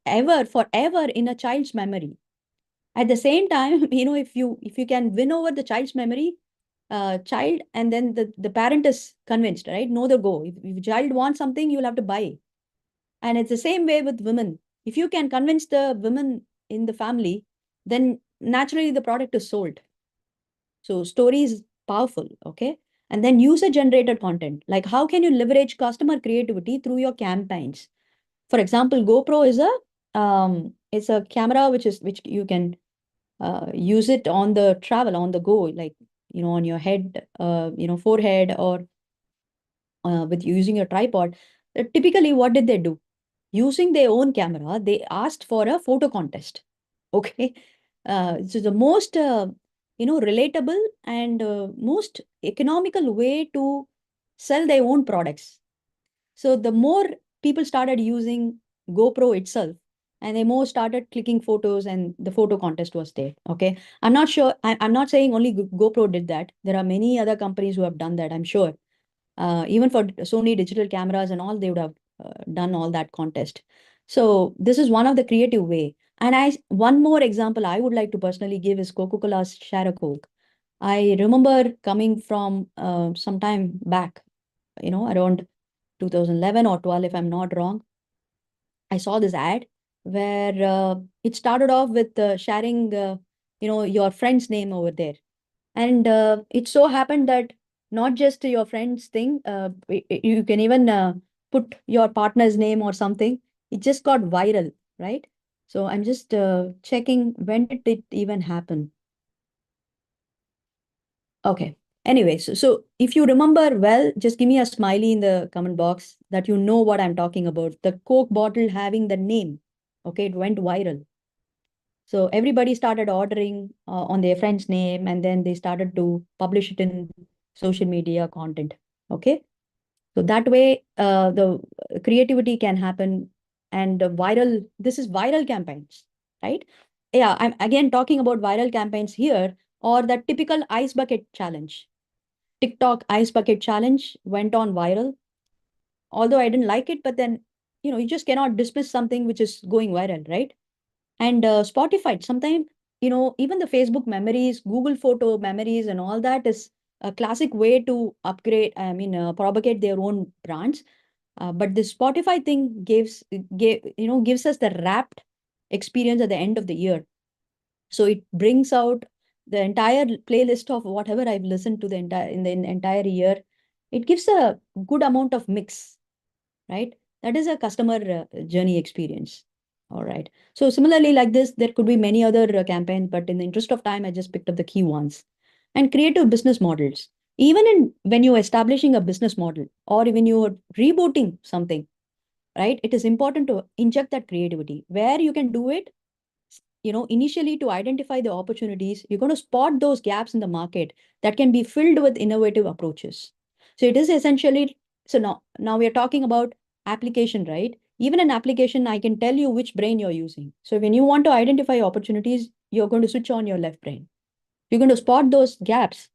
ever forever in a child's memory. At the same time, if you can win over the child's memory, child, and then the parent is convinced, right? No, the go. If child wants something, you'll have to buy. And it's the same way with women. If you can convince the women in the family, then naturally the product is sold. So story is powerful, okay? And then user generated content. Like how can you leverage customer creativity through your campaigns? For example, GoPro is it's a camera which you can use it on the travel, on the go, like on your head, forehead, or with using your tripod. Typically, what did they do? Using their own camera, they asked for a photo contest. Okay, so the most relatable and most economical way to sell their own products. So the more people started using GoPro itself, and they more started clicking photos, and the photo contest was there. Okay. I'm not sure. I'm not saying only GoPro did that. There are many other companies who have done that, I'm sure. Even for Sony digital cameras and all, they would have done all that contest. So this is one of the creative way. And one more example I would like to personally give is Coca-Cola's Share a Coke. I remember coming from some time back, around 2011 or 12, if I'm not wrong. I saw this ad where it started off with sharing, your friend's name over there. And it so happened that not just your friend's thing, you can even put your partner's name or something. It just got viral, right? So I'm just checking when did it even happen. Okay. Anyway, so if you remember well, just give me a smiley in the comment box that you know what I'm talking about. The Coke bottle having the name. Okay, it went viral. So everybody started ordering on their friend's name, and then they started to publish it in social media content. Okay. So that way, the creativity can happen, and this is viral campaigns, right? Yeah, I'm again talking about viral campaigns here, or the typical ice bucket challenge. TikTok ice bucket challenge went on viral. Although I didn't like it, but then, you just cannot dismiss something which is going viral, right? And Spotify, sometimes, even the Facebook memories, Google photo memories, and all that is a classic way to upgrade, I mean, propagate their own brands. But the Spotify thing gives us the wrapped experience at the end of the year. So it brings out the entire playlist of whatever I've listened to the entire year. It gives a good amount of mix, right? That is a customer journey experience. All right. So similarly, like this, there could be many other campaigns, but in the interest of time, I just picked up the key ones. And creative business models. Even when you're establishing a business model, or even you're rebooting something, right? It is important to inject that creativity. Where you can do it, initially, to identify the opportunities, you're going to spot those gaps in the market that can be filled with innovative approaches. So it is essentially, so now we are talking about application, right? Even an application, I can tell you which brain you're using. So when you want to identify opportunities, you're going to switch on your left brain. You're going to spot those gaps.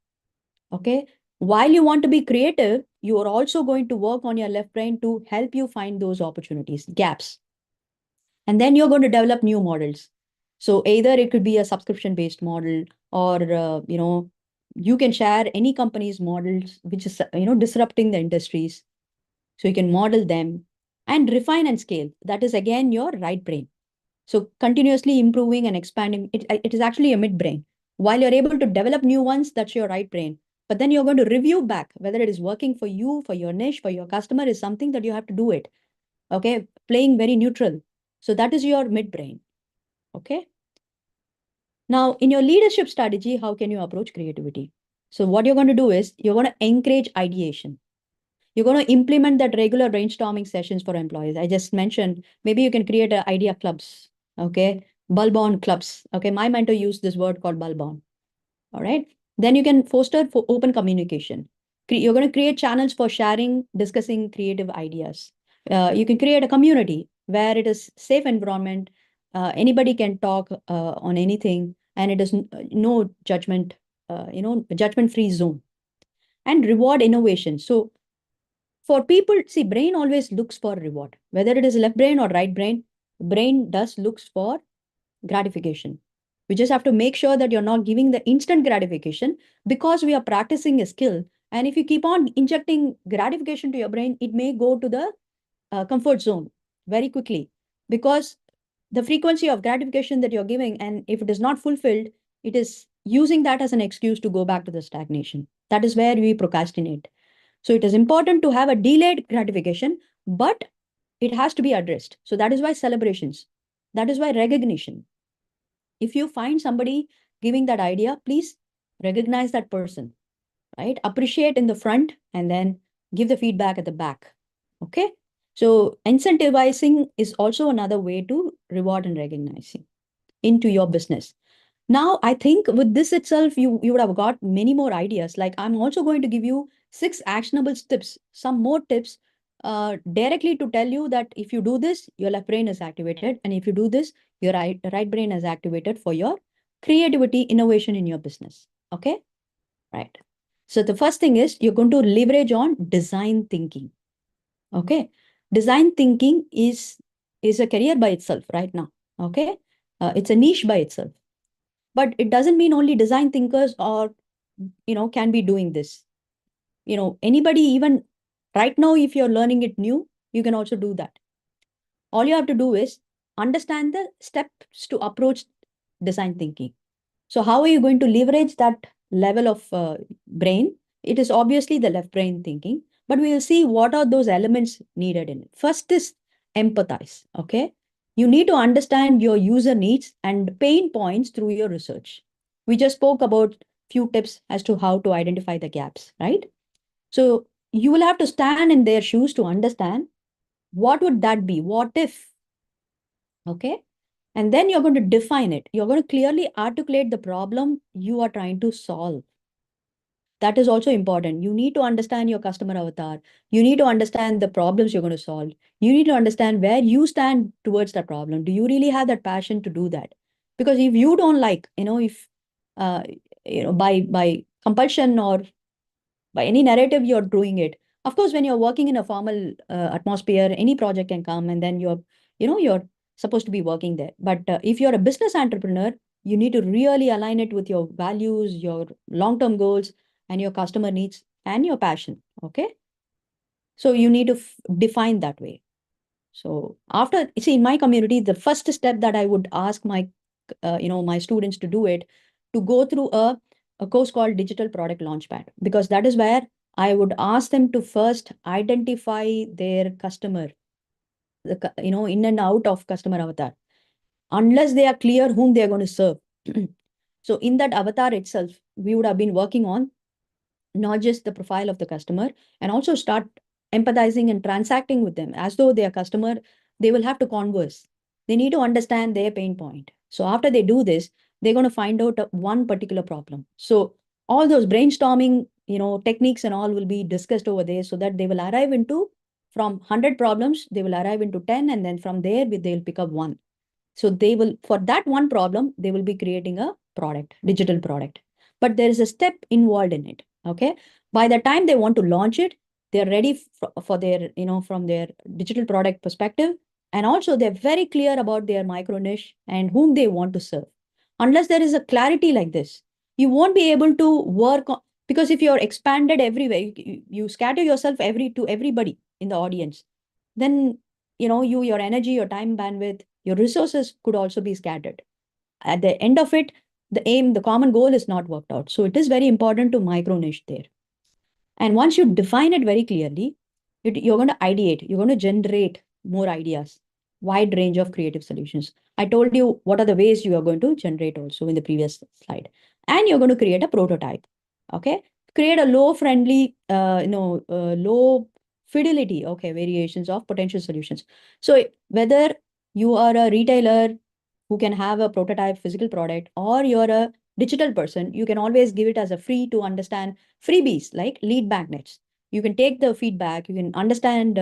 Okay. While you want to be creative, you are also going to work on your left brain to help you find those opportunities, gaps. And then you're going to develop new models. So either it could be a subscription based model, or you can share any company's models which is disrupting the industries. So you can model them and refine and scale. That is again your right brain. So continuously improving and expanding. It is actually a midbrain. While you're able to develop new ones, that's your right brain. But then you're going to review back whether it is working for you, for your niche, for your customer is something that you have to do it. Okay. Playing very neutral. So that is your midbrain. Okay. Now, in your leadership strategy, how can you approach creativity? So what you're going to do is you're going to encourage ideation. You're going to implement that regular brainstorming sessions for employees. I just mentioned, maybe you can create idea clubs. Okay. Bulb on clubs. Okay. My mentor used this word called bulb on. All right. Then you can foster for open communication. You're going to create channels for sharing, discussing creative ideas. You can create a community where it is safe environment. Anybody can talk on anything, and it is no judgment, judgment-free zone. And reward innovation. So for people, see, brain always looks for reward. Whether it is left brain or right brain, brain does looks for gratification. We just have to make sure that you're not giving the instant gratification because we are practicing a skill. And if you keep on injecting gratification to your brain, it may go to the comfort zone very quickly because the frequency of gratification that you're giving, and if it is not fulfilled, it is using that as an excuse to go back to the stagnation. That is where we procrastinate. So it is important to have a delayed gratification, but it has to be addressed. So that is why celebrations, that is why recognition. If you find somebody giving that idea, please recognize that person, right? Appreciate in the front and then give the feedback at the back. Okay. So incentivizing is also another way to reward and recognizing into your business. Now, I think with this itself, you would have got many more ideas. Like I'm also going to give you 6 actionable tips, some more tips directly to tell you that if you do this, your left brain is activated. And if you do this, your right brain is activated for your creativity, innovation in your business. Okay, right. So the first thing is you're going to leverage on design thinking. Okay, design thinking is a career by itself right now. Okay, it's a niche by itself, but it doesn't mean only design thinkers or can be doing this. Anybody, even right now, if you're learning it new, you can also do that. All you have to do is understand the steps to approach design thinking. So how are you going to leverage that level of brain? It is obviously the left brain thinking, but we will see what are those elements needed in it. First is empathize. Okay, you need to understand your user needs and pain points through your research. We just spoke about few tips as to how to identify the gaps, right? So you will have to stand in their shoes to understand what would that be? What if? Okay. And then you're going to define it. You're going to clearly articulate the problem you are trying to solve. That is also important. You need to understand your customer avatar. You need to understand the problems you're going to solve. You need to understand where you stand towards that problem. Do you really have that passion to do that? Because if you don't like, if uh, by compulsion or by any narrative you're doing it, of course when you're working in a formal atmosphere, any project can come and then you're supposed to be working there. But if you're a business entrepreneur, you need to really align it with your values, your long-term goals, and your customer needs and your passion. Okay, so you need to define that way. So after, see, in my community, the first step that I would ask my students to do it, to go through a course called Digital Product Launchpad, because that is where I would ask them to first identify their customer, in and out of customer avatar, unless they are clear whom they are going to serve. So in that avatar itself, we would have been working on not just the profile of the customer, and also start empathizing and transacting with them as though they are customer. They will have to converse. They need to understand their pain point. So after they do this, they're going to find out one particular problem. So all those brainstorming, techniques and all will be discussed over there, so that they will arrive into, from 100 problems, they will arrive into 10, and then from there they'll pick up one. So they will, for that one problem, they will be creating a product, digital product. But there is a step involved in it. Okay. By the time they want to launch it, they're ready for their, from their digital product perspective. And also they're very clear about their micro niche and whom they want to serve. Unless there is a clarity like this, you won't be able to work on, because if you're expanded everywhere, you scatter yourself to everybody in the audience, then, your energy, your time bandwidth, your resources could also be scattered. At the end of it, the aim, the common goal is not worked out. So it is very important to micro niche there. And once you define it very clearly, you're going to ideate, you're going to generate more ideas, wide range of creative solutions. I told you what are the ways you are going to generate also in the previous slide. And you're going to create a prototype. Okay. Create a low friendly, low fidelity, okay, variations of potential solutions. So whether you are a retailer who can have a prototype physical product, or you're a digital person, you can always give it as a free to understand freebies like lead magnets. You can take the feedback, you can understand,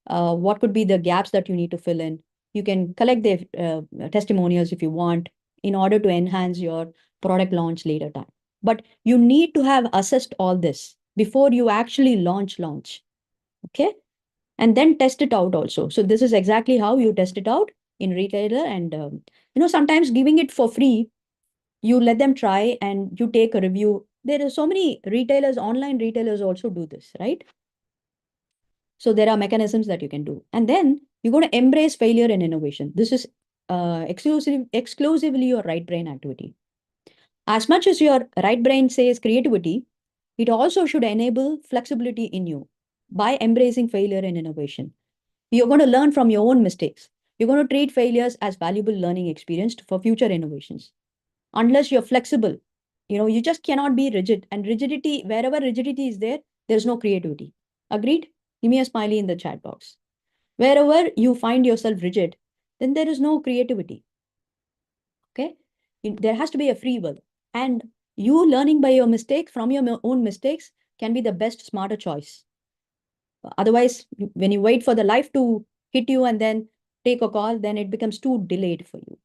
what could be the gaps that you need to fill in. You can collect the testimonials if you want in order to enhance your product launch later time. But you need to have assessed all this before you actually launch. Okay. And then test it out also. So this is exactly how you test it out in retailer. And, sometimes giving it for free, you let them try and you take a review. There are so many retailers, online retailers also do this, right? So there are mechanisms that you can do. And then you're going to embrace failure and innovation. This is exclusively your right brain activity. As much as your right brain says creativity, it also should enable flexibility in you by embracing failure and innovation. You're going to learn from your own mistakes. You're going to treat failures as valuable learning experience for future innovations. Unless you're flexible, you just cannot be rigid. And rigidity, wherever rigidity is there, there's no creativity. Agreed? Give me a smiley in the chat box. Wherever you find yourself rigid, then there is no creativity. Okay? There has to be a free will. And you learning by your mistakes, from your own mistakes, can be the best, smarter choice. Otherwise, when you wait for the life to hit you and then take a call, then it becomes too delayed for you.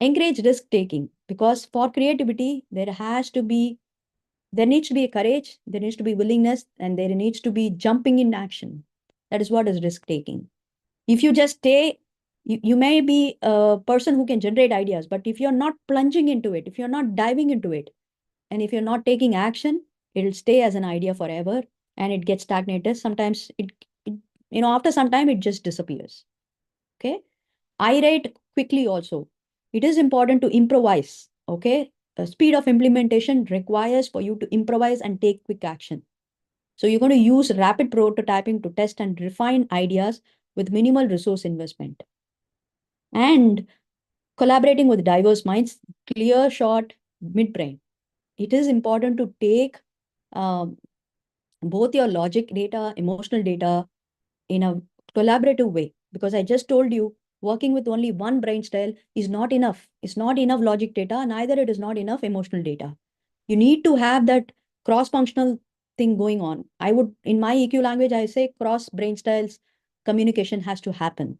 Encourage risk taking, because for creativity, there needs to be a courage, there needs to be willingness, and there needs to be jumping in action. That is what is risk taking. If you just stay, you may be a person who can generate ideas, but if you're not plunging into it, if you're not diving into it, and if you're not taking action, it'll stay as an idea forever and it gets stagnated. Sometimes after some time, it just disappears. Okay. Iterate quickly also. It is important to improvise. Okay. The speed of implementation requires for you to improvise and take quick action. So you're going to use rapid prototyping to test and refine ideas with minimal resource investment. And collaborating with diverse minds, clear, short, midbrain. It is important to take um, both your logic data, emotional data in a collaborative way. Because I just told you, working with only one brain style is not enough. It's not enough logic data, neither it is not enough emotional data. You need to have that cross-functional thing going on. I would, in my EQ language, I say cross brain styles communication has to happen.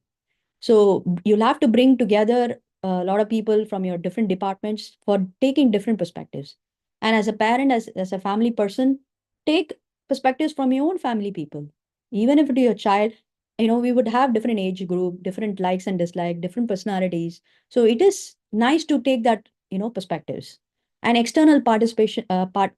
So you'll have to bring together a lot of people from your different departments for taking different perspectives. And as a parent, as a family person, take perspectives from your own family people. Even if it is your child, we would have different age group, different likes and dislikes, different personalities. So it is nice to take that, perspectives. And external participation,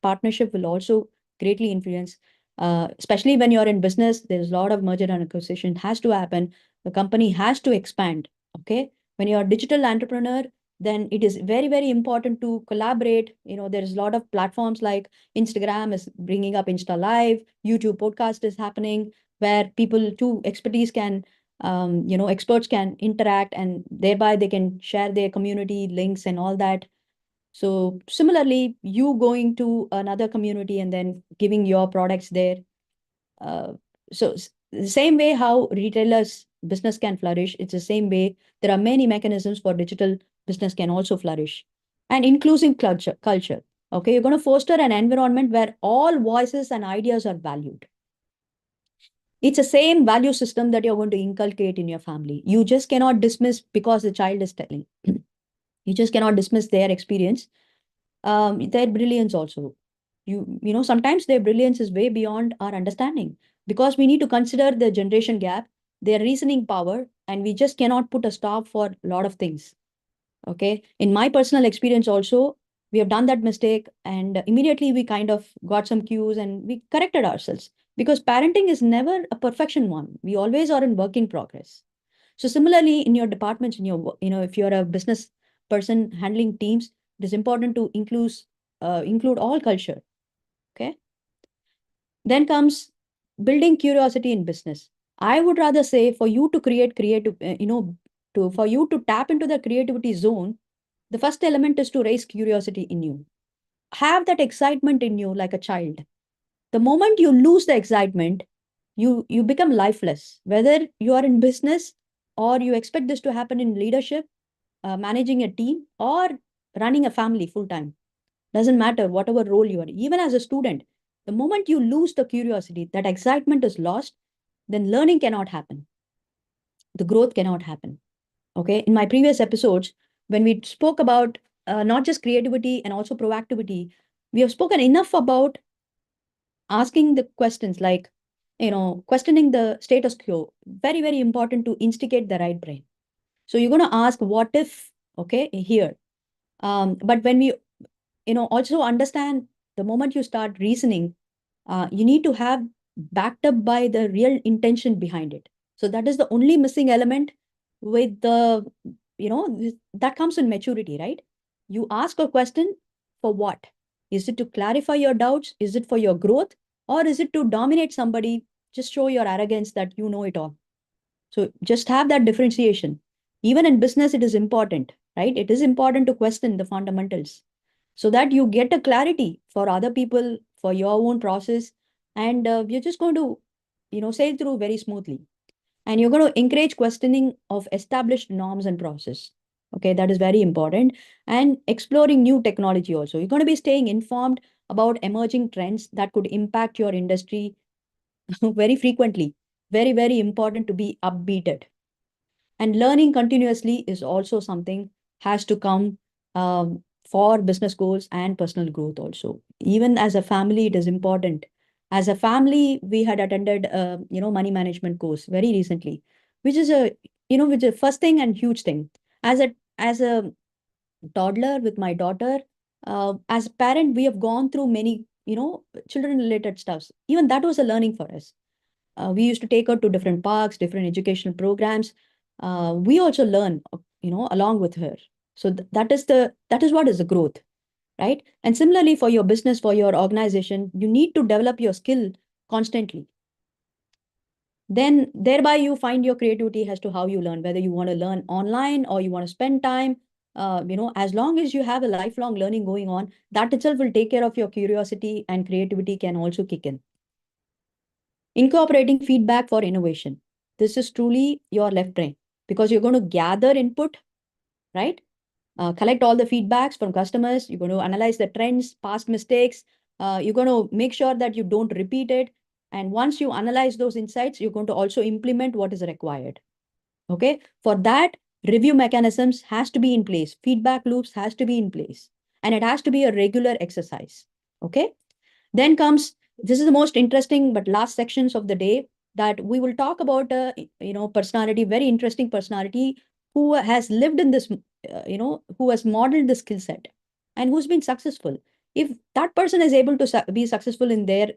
partnership will also greatly influence, especially when you're in business, there's a lot of merger and acquisition has to happen. The company has to expand. Okay. When you're a digital entrepreneur, then it is very, very important to collaborate. There's a lot of platforms like Instagram is bringing up Insta Live, YouTube podcast is happening, where people too expertise can, experts can interact, and thereby they can share their community links and all that. So similarly, you going to another community and then giving your products there. Uh, so the same way how retailers business can flourish, it's the same way there are many mechanisms for digital business can also flourish. And inclusive culture. Okay, you're going to foster an environment where all voices and ideas are valued. It's the same value system that you're going to inculcate in your family. You just cannot dismiss because the child is telling. You just cannot dismiss their experience, their brilliance also. Sometimes their brilliance is way beyond our understanding, because we need to consider the generation gap, their reasoning power, and we just cannot put a stop for a lot of things. Okay. In my personal experience also, we have done that mistake, and immediately we kind of got some cues and we corrected ourselves, because parenting is never a perfection one. We always are in work in progress. So similarly, in your departments, if you're a business person handling teams, It is important to include all culture. Okay. Then comes building curiosity in business. I would rather say for you to create creative, for you to tap into the creativity zone, the first element is to raise curiosity in you. Have that excitement in you like a child. The moment you lose the excitement, you become lifeless. Whether you are in business or you expect this to happen in leadership, managing a team, or running a family full time. Doesn't matter whatever role you are, even as a student, the moment you lose the curiosity, that excitement is lost, then learning cannot happen. The growth cannot happen. Okay. In my previous episodes, when we spoke about not just creativity and also proactivity, we have spoken enough about asking the questions like, questioning the status quo. Very, very important to instigate the right brain. So you're going to ask, what if, okay, here. But when we also understand, the moment you start reasoning, you need to have backed up by the real intention behind it. So that is the only missing element with the, that comes in maturity, right? You ask a question for what? Is it to clarify your doubts? Is it for your growth? Or is it to dominate somebody? Just show your arrogance that you know it all. So just have that differentiation. Even in business, it is important, right? It is important to question the fundamentals so that you get a clarity for other people, for your own process, and you're just going to, sail through very smoothly. And you're going to encourage questioning of established norms and process. Okay, that is very important. And exploring new technology also. You're going to be staying informed about emerging trends that could impact your industry very frequently. Very, very important to be upbeated. And learning continuously is also something has to come for business goals and personal growth also. Even as a family, it is important. As a family, we had attended money management course very recently, which is which is first thing and huge thing. As a toddler with my daughter, as a parent, we have gone through many children related stuffs. Even that was a learning for us. We used to take her to different parks, different educational programs. We also learn, along with her. So that is what is the growth, right? And similarly for your business, for your organization, you need to develop your skill constantly. Then thereby you find your creativity as to how you learn, whether you want to learn online or you want to spend time. As long as you have a lifelong learning going on, that itself will take care of your curiosity, and creativity can also kick in. Incorporating feedback for innovation. This is truly your left brain because you're going to gather input, right? Collect all the feedbacks from customers. You're going to analyze the trends, past mistakes. You're going to make sure that you don't repeat it. And once you analyze those insights, you're going to also implement what is required. Okay. For that, review mechanisms has to be in place. Feedback loops has to be in place. And it has to be a regular exercise. Okay. Then comes, this is the most interesting but last sections of the day, that we will talk about a personality, very interesting personality, who has lived in this, who has modeled the skill set and who's been successful. If that person is able to be successful in their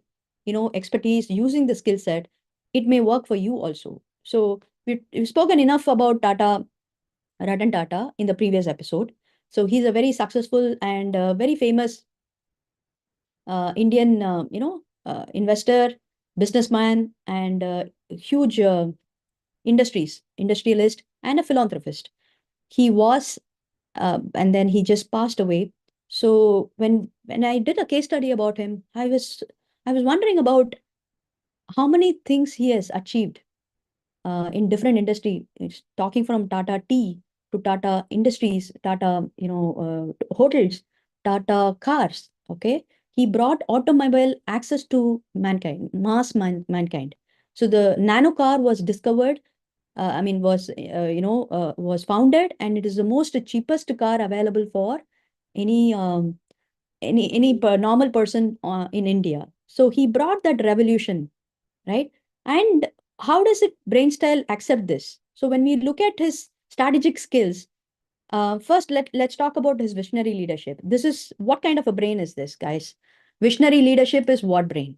expertise using the skill set, it may work for you also. So we've spoken enough about Ratan Tata in the previous episode. So he's a very successful and very famous Indian, investor, businessman, and huge industrialist, and a philanthropist. He was, and then he just passed away. So when I did a case study about him, I was wondering about how many things he has achieved in different industry. It's talking from Tata Tea to Tata Industries, Tata, hotels, Tata cars. Okay. He brought automobile access to mankind, mankind. So the nano car was discovered, was founded, and it is the most cheapest car available for any normal person in India. So he brought that revolution, right? And how does it brain style accept this? So when we look at his strategic skills, first let's talk about his visionary leadership. This is what kind of a brain is this, guys? Visionary leadership is what brain?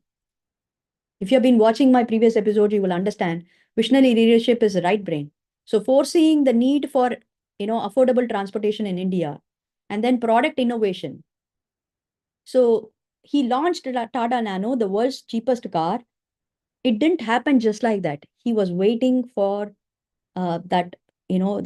If you have been watching my previous episode, you will understand visionary leadership is the right brain. So foreseeing the need for affordable transportation in India and then product innovation. So he launched Tata Nano, the world's cheapest car. It didn't happen just like that. He was waiting for that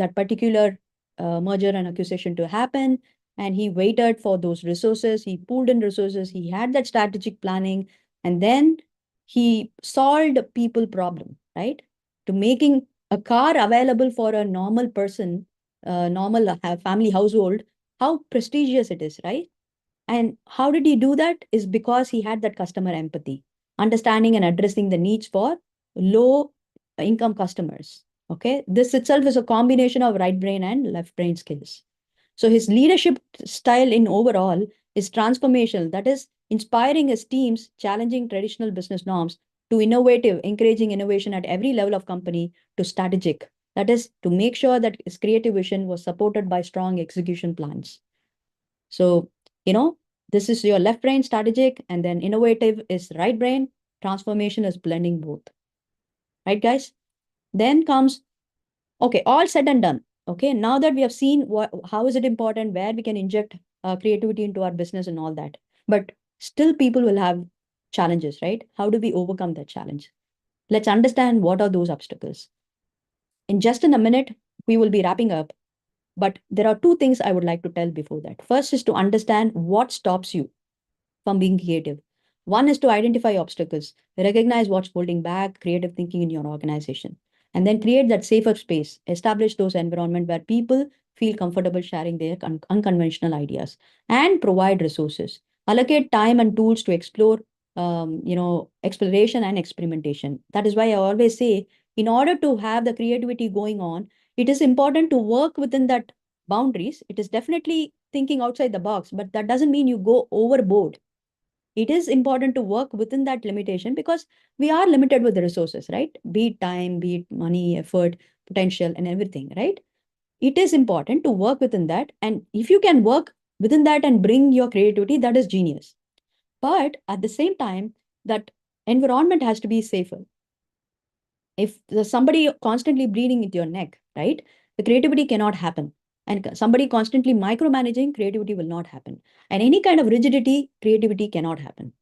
that particular merger and acquisition to happen, and he waited for those resources. He pulled in resources. He had that strategic planning, and then he solved people problem, right? To making a car available for a normal person, normal family household. How prestigious it is, right? And how did he do that? Is because he had that customer empathy, understanding and addressing the needs for low income customers. Okay. This itself is a combination of right brain and left brain skills. So his leadership style in overall is transformational. That is inspiring his teams, challenging traditional business norms to innovative, encouraging innovation at every level of company to strategic. That is to make sure that his creative vision was supported by strong execution plans. So, this is your left brain strategic, and then innovative is right brain. Transformation is blending both. Right, guys? Then comes, okay, all said and done. Okay, now that we have seen how is it important, where we can inject creativity into our business and all that. But still, people will have challenges, right? How do we overcome that challenge? Let's understand what are those obstacles. In a minute, we will be wrapping up. But there are two things I would like to tell before that. First is to understand what stops you from being creative. One is to identify obstacles, recognize what's holding back creative thinking in your organization, and then create that safer space. Establish those environments where people feel comfortable sharing their unconventional ideas and provide resources. Allocate time and tools to explore, exploration and experimentation. That is why I always say, in order to have the creativity going on, it is important to work within that boundaries. It is definitely thinking outside the box, but that doesn't mean you go overboard. It is important to work within that limitation because we are limited with the resources, right? Be it time, be it money, effort, potential, and everything, right? It is important to work within that. And if you can work within that and bring your creativity, that is genius. But at the same time, that environment has to be safer. If there's somebody constantly breathing into your neck, right? The creativity cannot happen. And somebody constantly micromanaging, creativity will not happen. And any kind of rigidity, creativity cannot happen.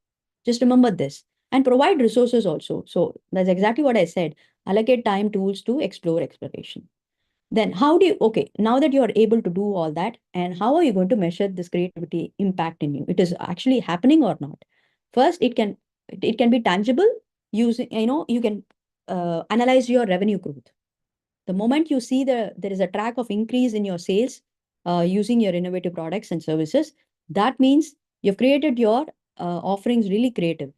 Just remember this and provide resources also. So that's exactly what I said. Allocate time tools to explore exploration. Then how do you, okay, now that you are able to do all that, and how are you going to measure this creativity impact in you? It is actually happening or not? First, it can be tangible using, you can analyze your revenue growth. The moment you see there is a track of increase in your sales using your innovative products and services, that means you've created your offerings really creative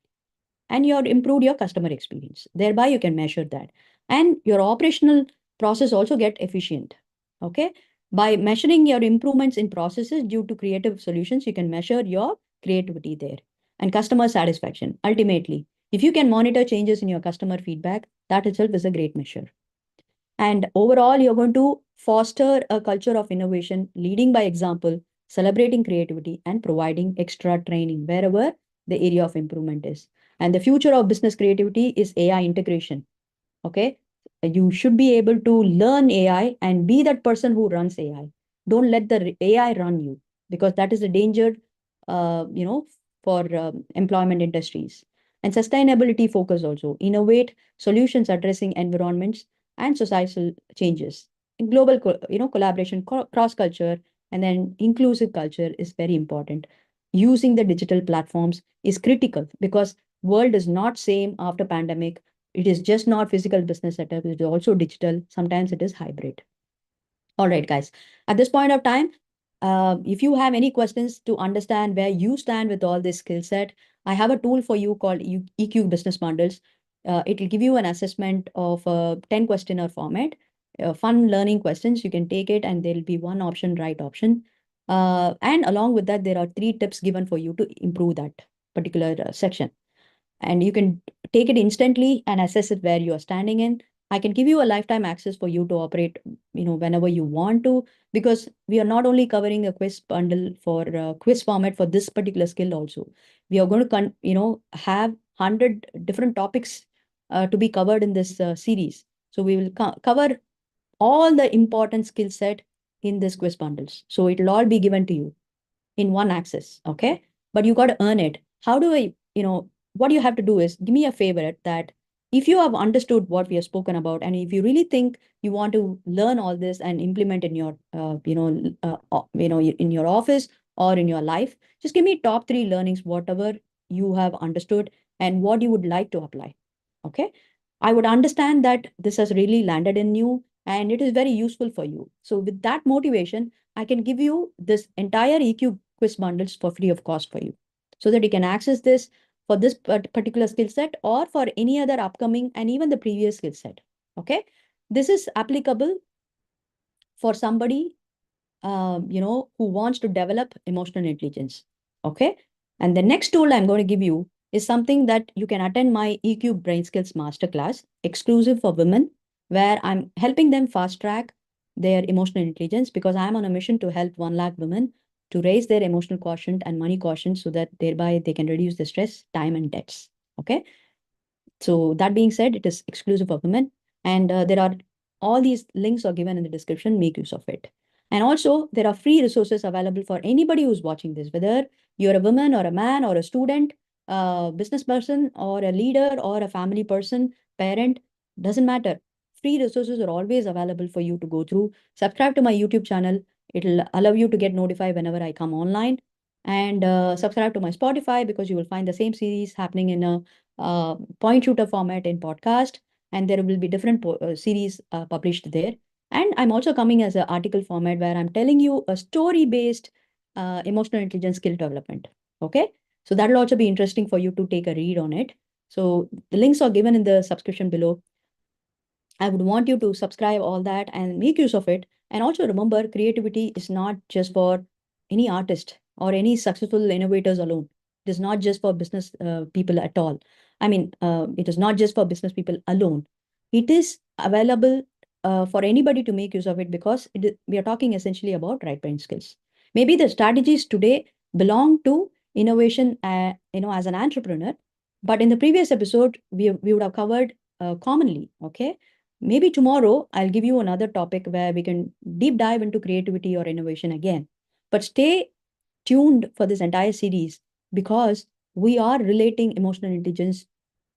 and you have improved your customer experience. Thereby, you can measure that. And your operational process also get efficient. Okay. By measuring your improvements in processes due to creative solutions, you can measure your creativity there. And customer satisfaction. Ultimately, if you can monitor changes in your customer feedback, that itself is a great measure. And overall, you're going to foster a culture of innovation, leading by example, celebrating creativity, and providing extra training wherever the area of improvement is. And the future of business creativity is AI integration. Okay. You should be able to learn AI and be that person who runs AI. Don't let the AI run you because that is a danger, for employment industries. And sustainability focus also. Innovate solutions addressing environments and societal changes. In global, collaboration, cross culture, and then inclusive culture is very important. Using the digital platforms is critical because world is not same after pandemic. It is just not physical business setup. It is also digital. Sometimes it is hybrid. All right, guys. At this point of time, if you have any questions to understand where you stand with all this skill set, I have a tool for you called EQ Business Bundles. It will give you an assessment of a 10 questionnaire format, fun learning questions. You can take it and there will be one option, right option. And along with that, there are 3 tips given for you to improve that particular section. And you can take it instantly and assess it where you are standing in. I can give you a lifetime access for you to operate, whenever you want to, because we are not only covering a quiz bundle for quiz format for this particular skill also. We are going to, have 100 different topics to be covered in this series. So we will cover all the important skill set in this quiz bundles. So it will all be given to you. in one access, okay? But you got to earn it. How do I, what you have to do is give me a favor that if you have understood what we have spoken about, and if you really think you want to learn all this and implement in your, in your office or in your life, just give me top three learnings, whatever you have understood and what you would like to apply. Okay. I would understand that this has really landed in you and it is very useful for you. So with that motivation, I can give you this entire EQ quiz bundles for free of cost for you so that you can access this for this particular skill set or for any other upcoming and even the previous skill set. Okay. This is applicable for somebody who wants to develop emotional intelligence. Okay. And the next tool I'm going to give you is something that you can attend my EQ Brain Skills Masterclass, exclusive for women, where I'm helping them fast track their emotional intelligence because I'm on a mission to help 1 lakh women to raise their emotional quotient and money quotient so that thereby they can reduce the stress, time, and debts. Okay. So that being said, it is exclusive for women, and there are all these links are given in the description. Make use of it. And also, there are free resources available for anybody who's watching this, whether you're a woman or a man or a student, a business person or a leader or a family person, parent, doesn't matter. Free resources are always available for you to go through. Subscribe to my YouTube channel. It'll allow you to get notified whenever I come online. And subscribe to my Spotify because you will find the same series happening in a point shooter format in podcast, and there will be different series published there. And I'm also coming as an article format where I'm telling you a story based emotional intelligence skill development. Okay, so that'll also be interesting for you to take a read on it. So the links are given in the subscription below. I would want you to subscribe all that and make use of it. And also remember, creativity is not just for any artist or any successful innovators alone. It is not just for business people at all. I mean, it is not just for business people alone. It is available for anybody to make use of it because we are talking essentially about right brain skills. Maybe the strategies today belong to innovation, as an entrepreneur. But in the previous episode, we would have covered commonly. Okay, maybe tomorrow I'll give you another topic where we can deep dive into creativity or innovation again. But stay tuned for this entire series because we are relating emotional intelligence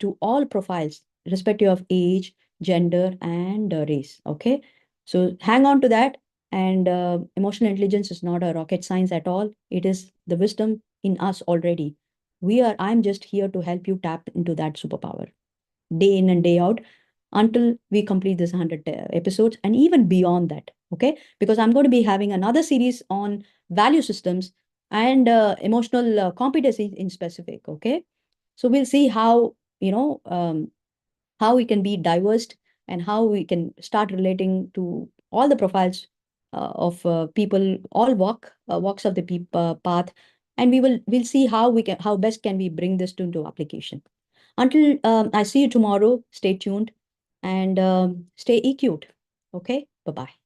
to all profiles, irrespective of age, gender, and race. Okay. So hang on to that. And emotional intelligence is not a rocket science at all. It is the wisdom in us already. I'm just here to help you tap into that superpower day in and day out until we complete this 100 episodes and even beyond that. Okay. Because I'm going to be having another series on value systems and emotional competency in specific. Okay. So we'll see how we can be diverse and how we can start relating to all the profiles of people, all walks of the path, and we'll see how best can we bring this into application. Until I see you tomorrow, stay tuned and stay EQ'd. Okay, bye bye.